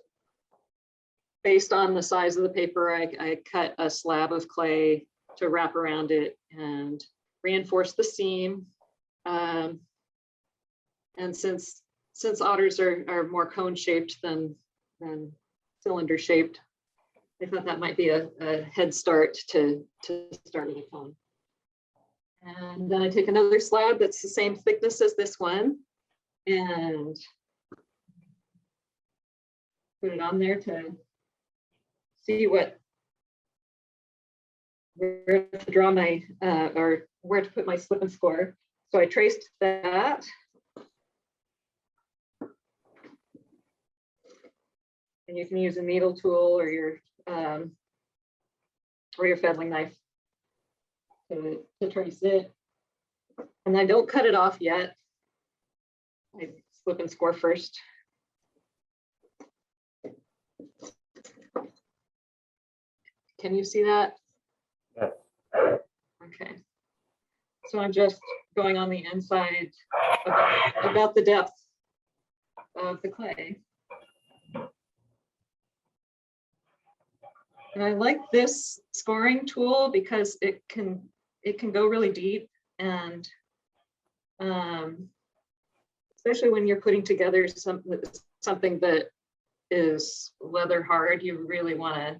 based on the size of the paper, I cut a slab of clay to wrap around it and reinforce the seam. And since otters are more cone shaped than cylinder shaped, I thought that might be a head start to start with a cone. And then I take another slab that's the same thickness as this one and put it on there to see where to draw my or where to put my slip and score. So I traced that. And you can use a needle tool or your fettling knife to trace it. And I don't cut it off yet. I slip and score first. Can you see that? Yes. Okay. So I'm just going on the inside about the depth of the clay. And I like this scoring tool because it can go really deep, and especially when you're putting together something that is leather hard, you really want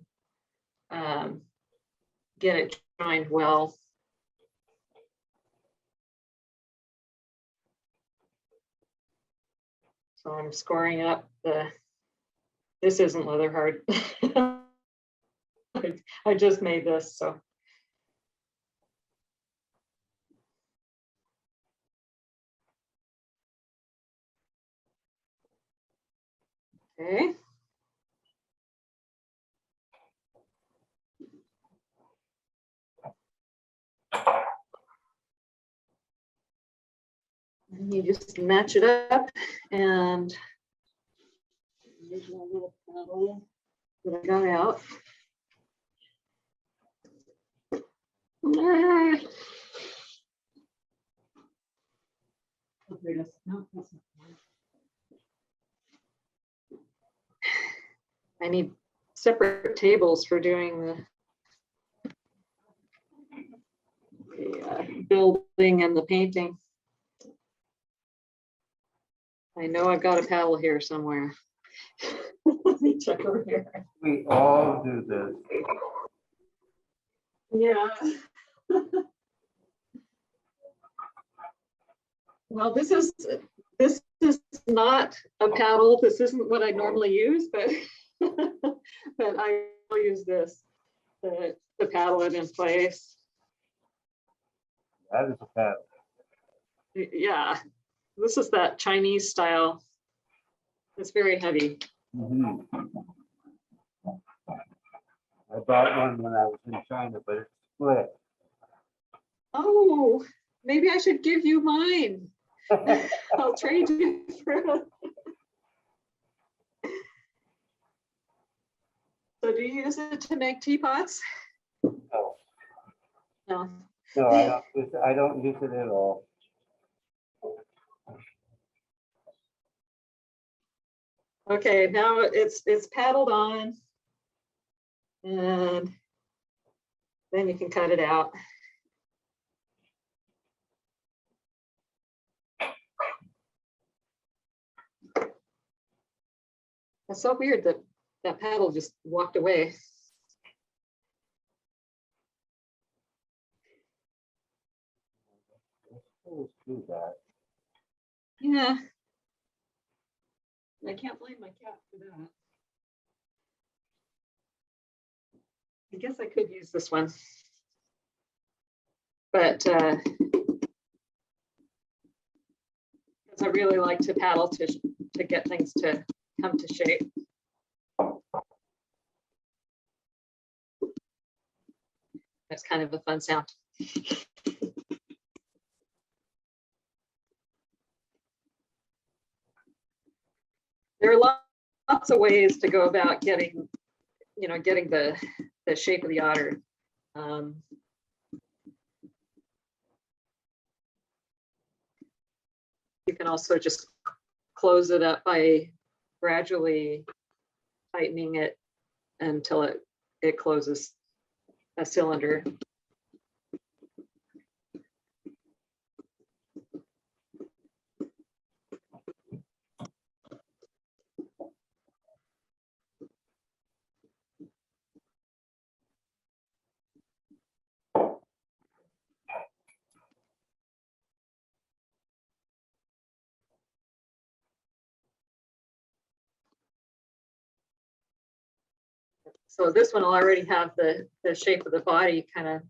to get it joined well. So I'm scoring up this isn't leather hard. I just made this, so. Okay. And you just match it up, and there's my little paddle that I got out. Ah. Oh, there it is. No, that's not the one. I need separate tables for doing the building and the painting. I know I've got a paddle here somewhere. Let me check over here. We all do this. Yeah. Well, this is not a paddle. This isn't what I normally use, but but I will use this to paddle it in place. That is a paddle. Yeah, this is that Chinese style. It's very heavy. Mhm. I bought one when I was in China, but it's split. Oh, maybe I should give you mine. I'll trade you for it. So do you use it to make teapots? No, No. no, I don't use it at all. Okay, now it's paddled on, and then you can cut it out. It's so weird that that paddle just walked away. Let's do that. Yeah. I can't blame my cat for that. I guess I could use this one. But because I really like to paddle to get things to come to shape. That's kind of a fun sound. There are lots of ways to go about getting the shape of the otter. You can also just close it up by gradually tightening it until it closes a cylinder. So this one will already have the shape of the body kind of.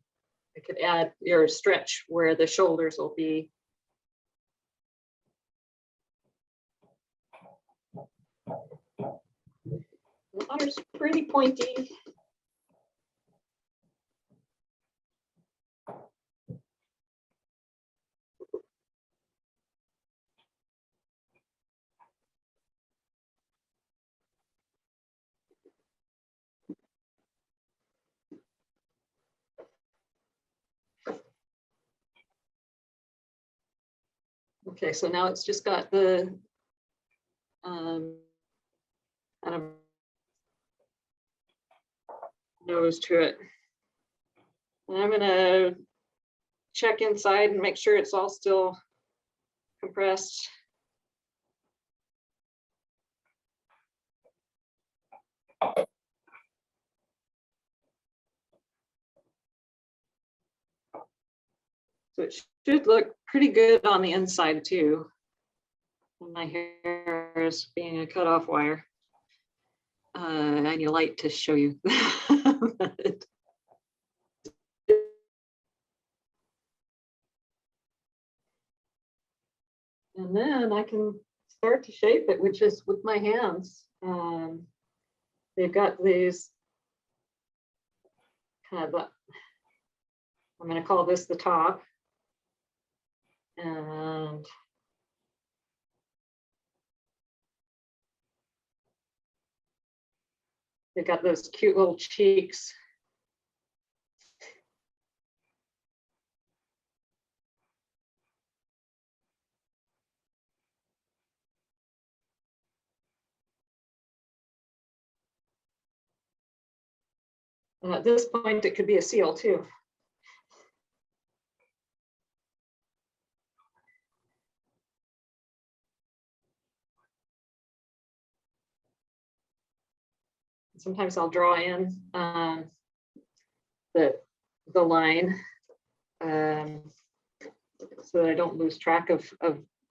I could add your stretch where the shoulders will be. The otter's pretty pointy. Okay, so now it's just got the kind of nose to it. And I'm gonna check inside and make sure it's all still compressed. So it should look pretty good on the inside too. My hair is being a cutoff wire. I need a light to show you. And then I can start to shape it, which is with my hands. They've got these kind of, I'm going to call this the top. And they've got those cute little cheeks. And at this point, it could be a seal too. Sometimes I'll draw in the line so that I don't lose track of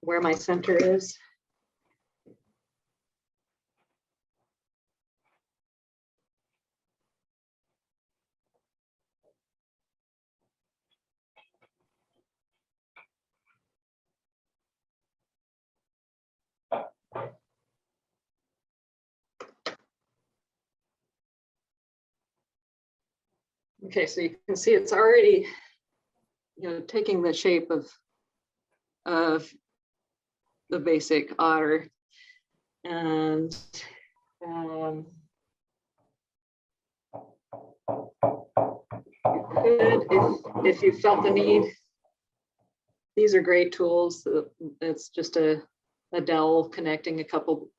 where my center is. Okay, so you can see it's already, taking the shape of the basic otter. And you could, if you felt the need, these are great tools. It's just a dowel connecting a couple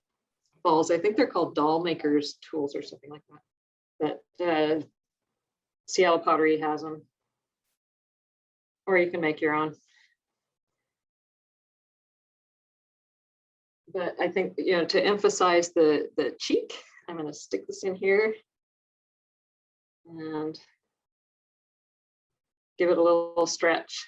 balls. I think they're called doll makers tools or something like that. That Seattle Pottery has them, or you can make your own. But I think, to emphasize the cheek, I'm going to stick this in here and give it a little stretch.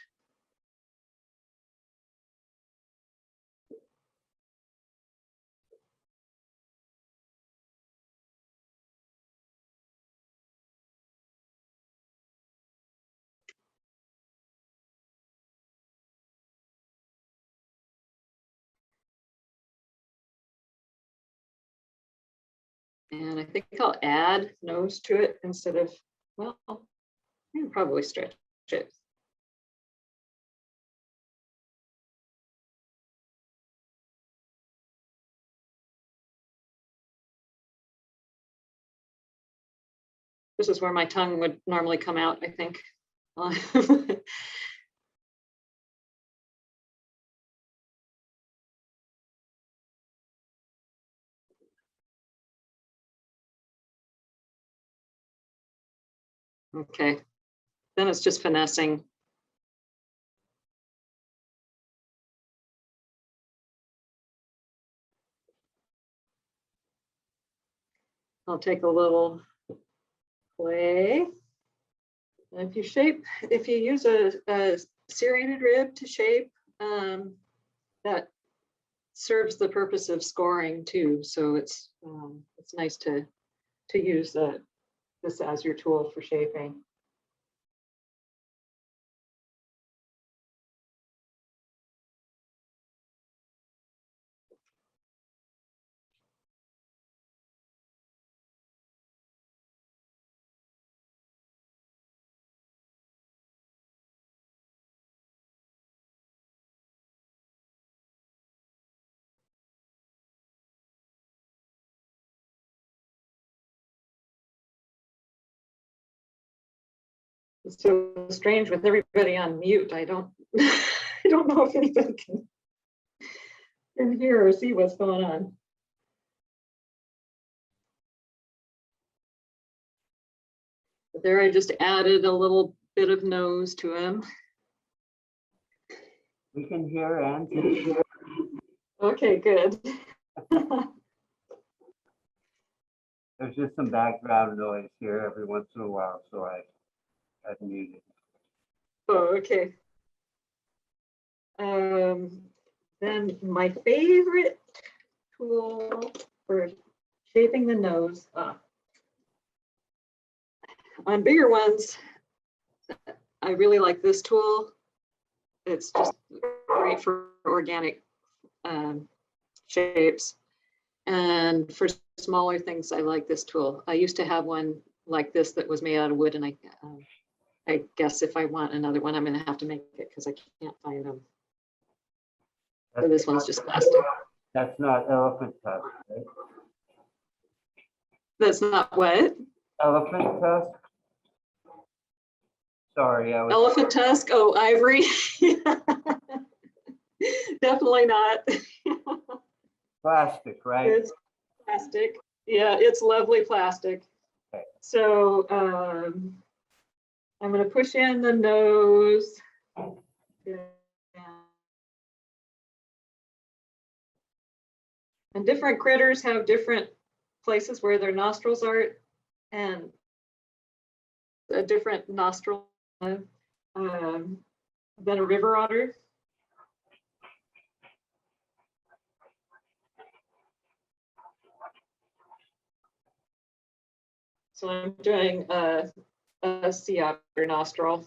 And I think I'll add nose to it instead of, well, I can probably stretch it. This is where my tongue would normally come out, I think. Okay, then it's just finessing. I'll take a little clay. And if you use a serrated rib to shape, that serves the purpose of scoring too. So it's nice to use this as your tool for shaping. It's so strange with everybody on mute. I don't I don't know if anybody can can hear or see what's going on. But there, I just added a little bit of nose to him. We can hear and see. Okay, good. There's just some background noise here every once in a while, so I've muted. Oh, okay. Then my favorite tool for shaping the nose. On bigger ones, I really like this tool. It's just great for organic shapes. And for smaller things, I like this tool. I used to have one like this that was made out of wood, and I guess if I want another one, I'm going to have to make it because I can't find them. So this one's just plastic. That's not elephant tusk, right? That's not what? Elephant tusk? Sorry, I was. Elephant tusk? Oh, ivory. Definitely not. Plastic, right? It's plastic. Yeah, it's lovely plastic. Okay. So I'm going to push in the nose. And different critters have different places where their nostrils are, and a different nostril than a river otter. So I'm doing a sea otter nostril.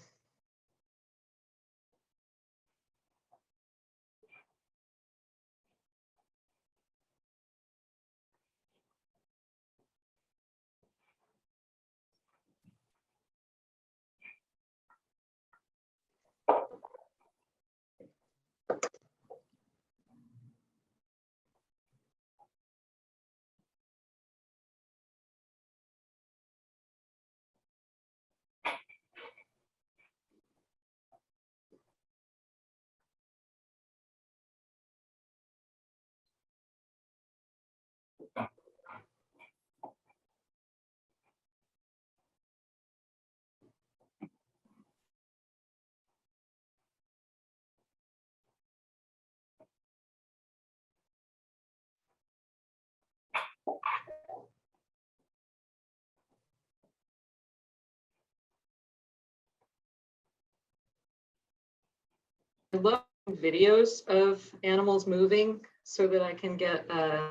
I love videos of animals moving so that I can get a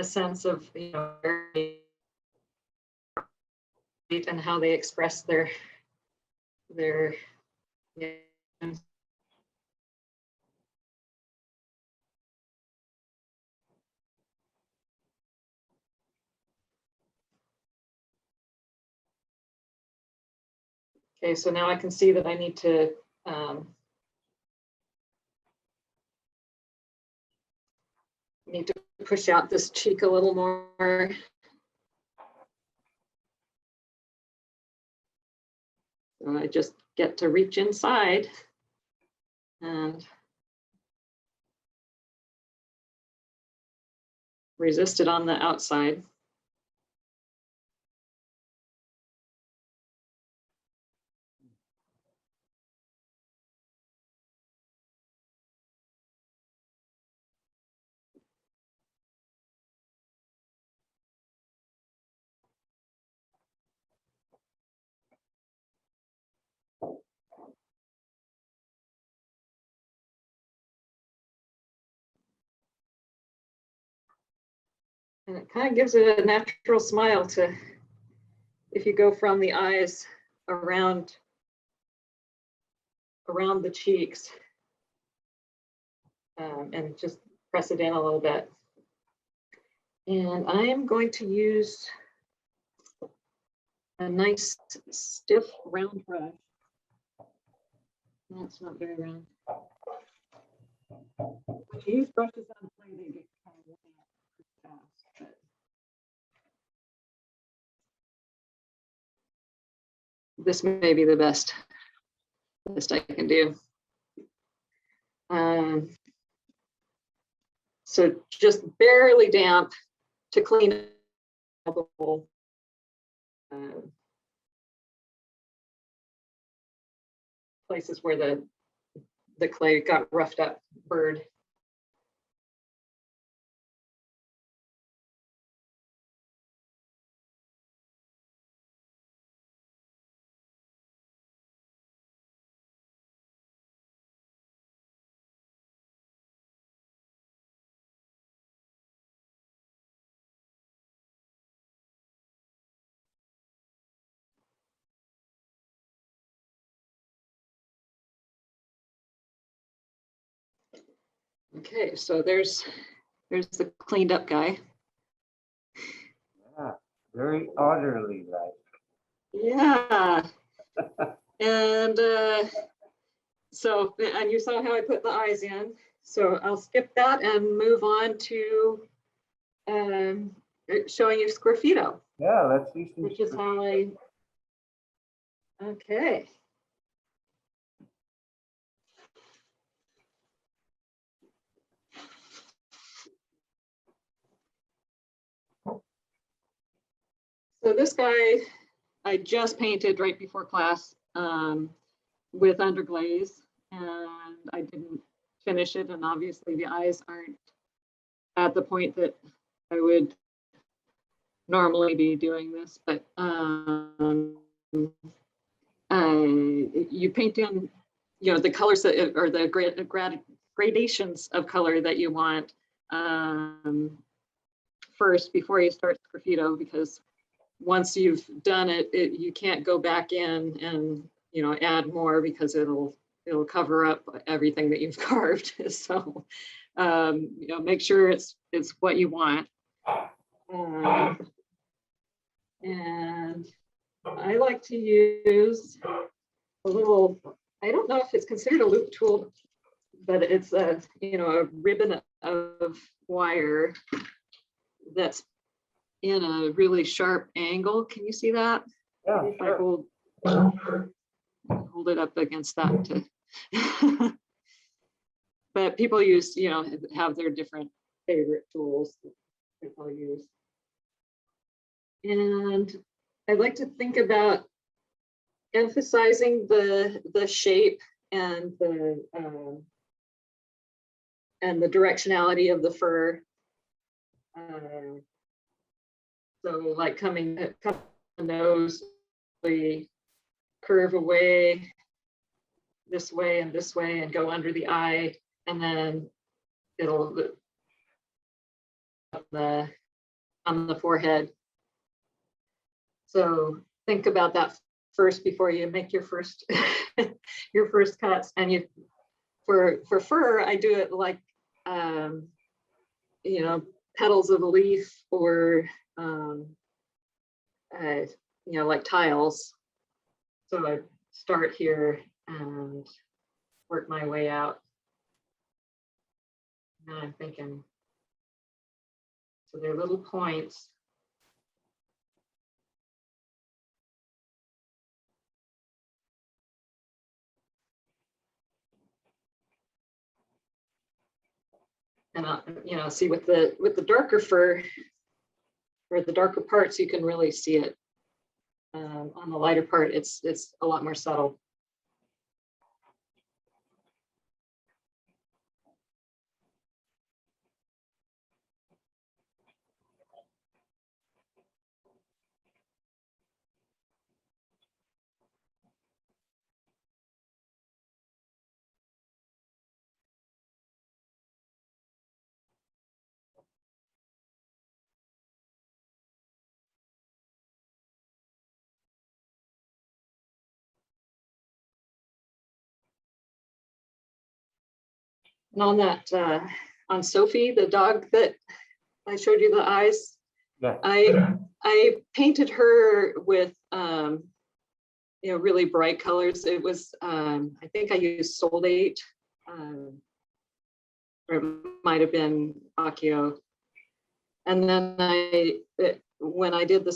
sense of, you know, and how they express their yeah. Okay, so now I can see that I need to push out this cheek a little more. So I just get to reach inside and resist it on the outside. And it kind of gives it a natural smile to, if you go from the eyes around the cheeks and just press it in a little bit. And I am going to use a nice stiff round brush. That's not very round. When you use brushes on clay, they get kind of fast. But this may be the best I can do. So just barely damp to clean up the whole places where the clay got roughed up, bird. Okay, so there's the cleaned up guy. Yeah, very orderly, like. Yeah. And so, and you saw how I put the eyes in. So I'll skip that and move on to showing you Sgraffito, Yeah, let's see some. which is how I, okay. So this guy, I just painted right before class with underglaze, and I didn't finish it. And obviously the eyes aren't at the point that I would normally be doing this, but you paint in, you know, the colors that, or the gradations of color that you want first before you start Sgraffito, because once you've done it, you can't go back in and, you know, add more, because it'll cover up everything that you've carved. So, you know, make sure it's what you want. And I like to use a little, I don't know if it's considered a loop tool, but it's a, you know, a ribbon of wire that's in a really sharp angle. Can you see that? Yeah, If I sure. hold it up against that to but people use, you know, have their different favorite tools that people use. And I like to think about emphasizing the shape and the directionality of the fur. So like coming the nose, we curve away this way and go under the eye, and then it'll on the forehead. So think about that first before you make your first your first cuts. And you for fur, I do it like you know, petals of a leaf, or you know, like tiles. So I start here and work my way out. Now I'm thinking, so they're little points. And you know, see with the darker fur, or the darker parts, you can really see it. On the lighter part, it's a lot more subtle. And on that, on Sophie, the dog that I showed you the eyes, Yeah. I painted her with you know, really bright colors. It was I think I used Soldate, or it might have been Accio. And then when I did the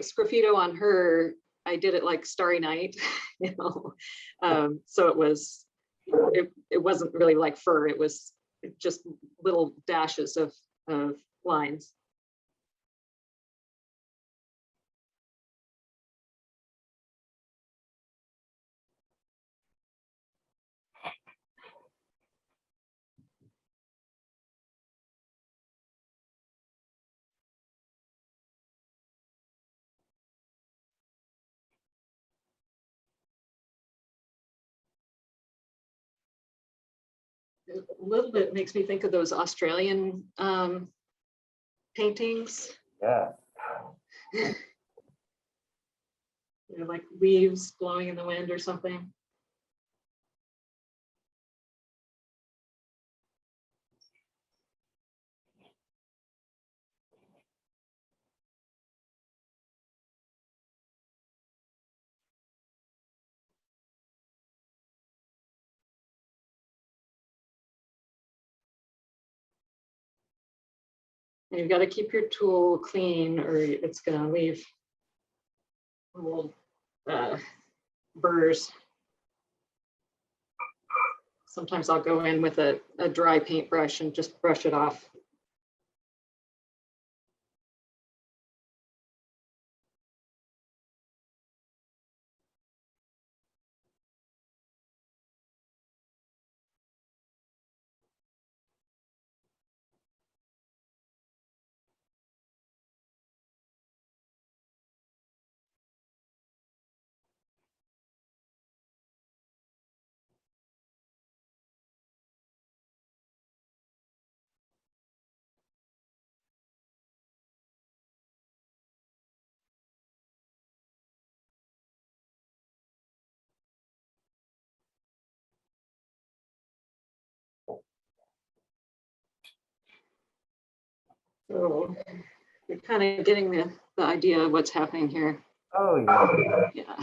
Sgraffito on her, I did it like Starry Night, you know. So it wasn't really like fur. It was just little dashes of lines. A little bit makes me think of those Australian paintings, Yeah. like leaves blowing in the wind or something. And you've got to keep your tool clean or it's going to leave little burrs. Sometimes I'll go in with a dry paintbrush and just brush it off. So you're kind of getting the idea of what's happening here. Oh, yeah. Yeah.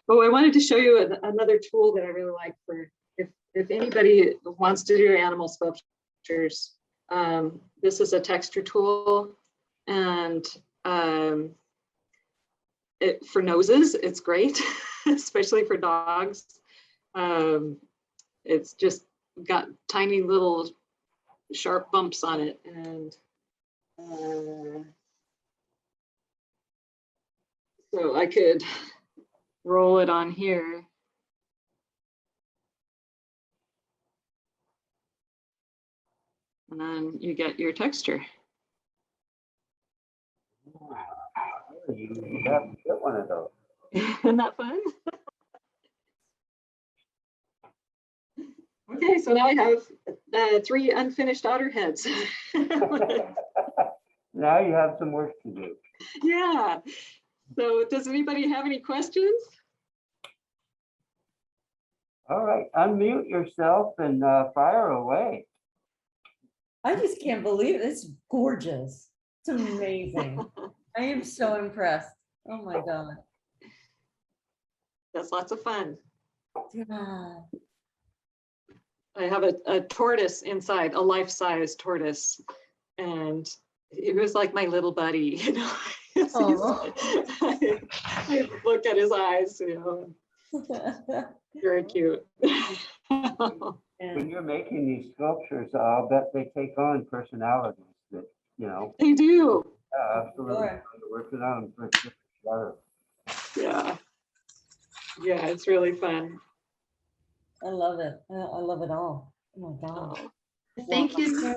Oh, I wanted to show you another tool that I really like for if anybody wants to do animal sculptures. This is a texture tool, and for noses, it's great, especially for dogs. It's just got tiny little sharp bumps on it, and so I could roll it on here. And then you get your texture. You have to get one of those. Isn't that fun? Okay, so now I have 3 unfinished otter heads. Now you have some work to do. Yeah. So does anybody have any questions? All right, unmute yourself and fire away. I just can't believe it. It's gorgeous. It's amazing. I am so impressed. Oh my God. That's lots of fun. Yeah. I have a tortoise inside, a life-size tortoise, and it was like my little buddy, you know. I look at his eyes, you know, very cute. When you're making these sculptures, I'll bet they take on personalities that, you know. They do. Yeah, absolutely. Sure. Working on them for Yeah. Yeah, it's really fun. I love it. I love it all. Oh my God. Oh. Thank you.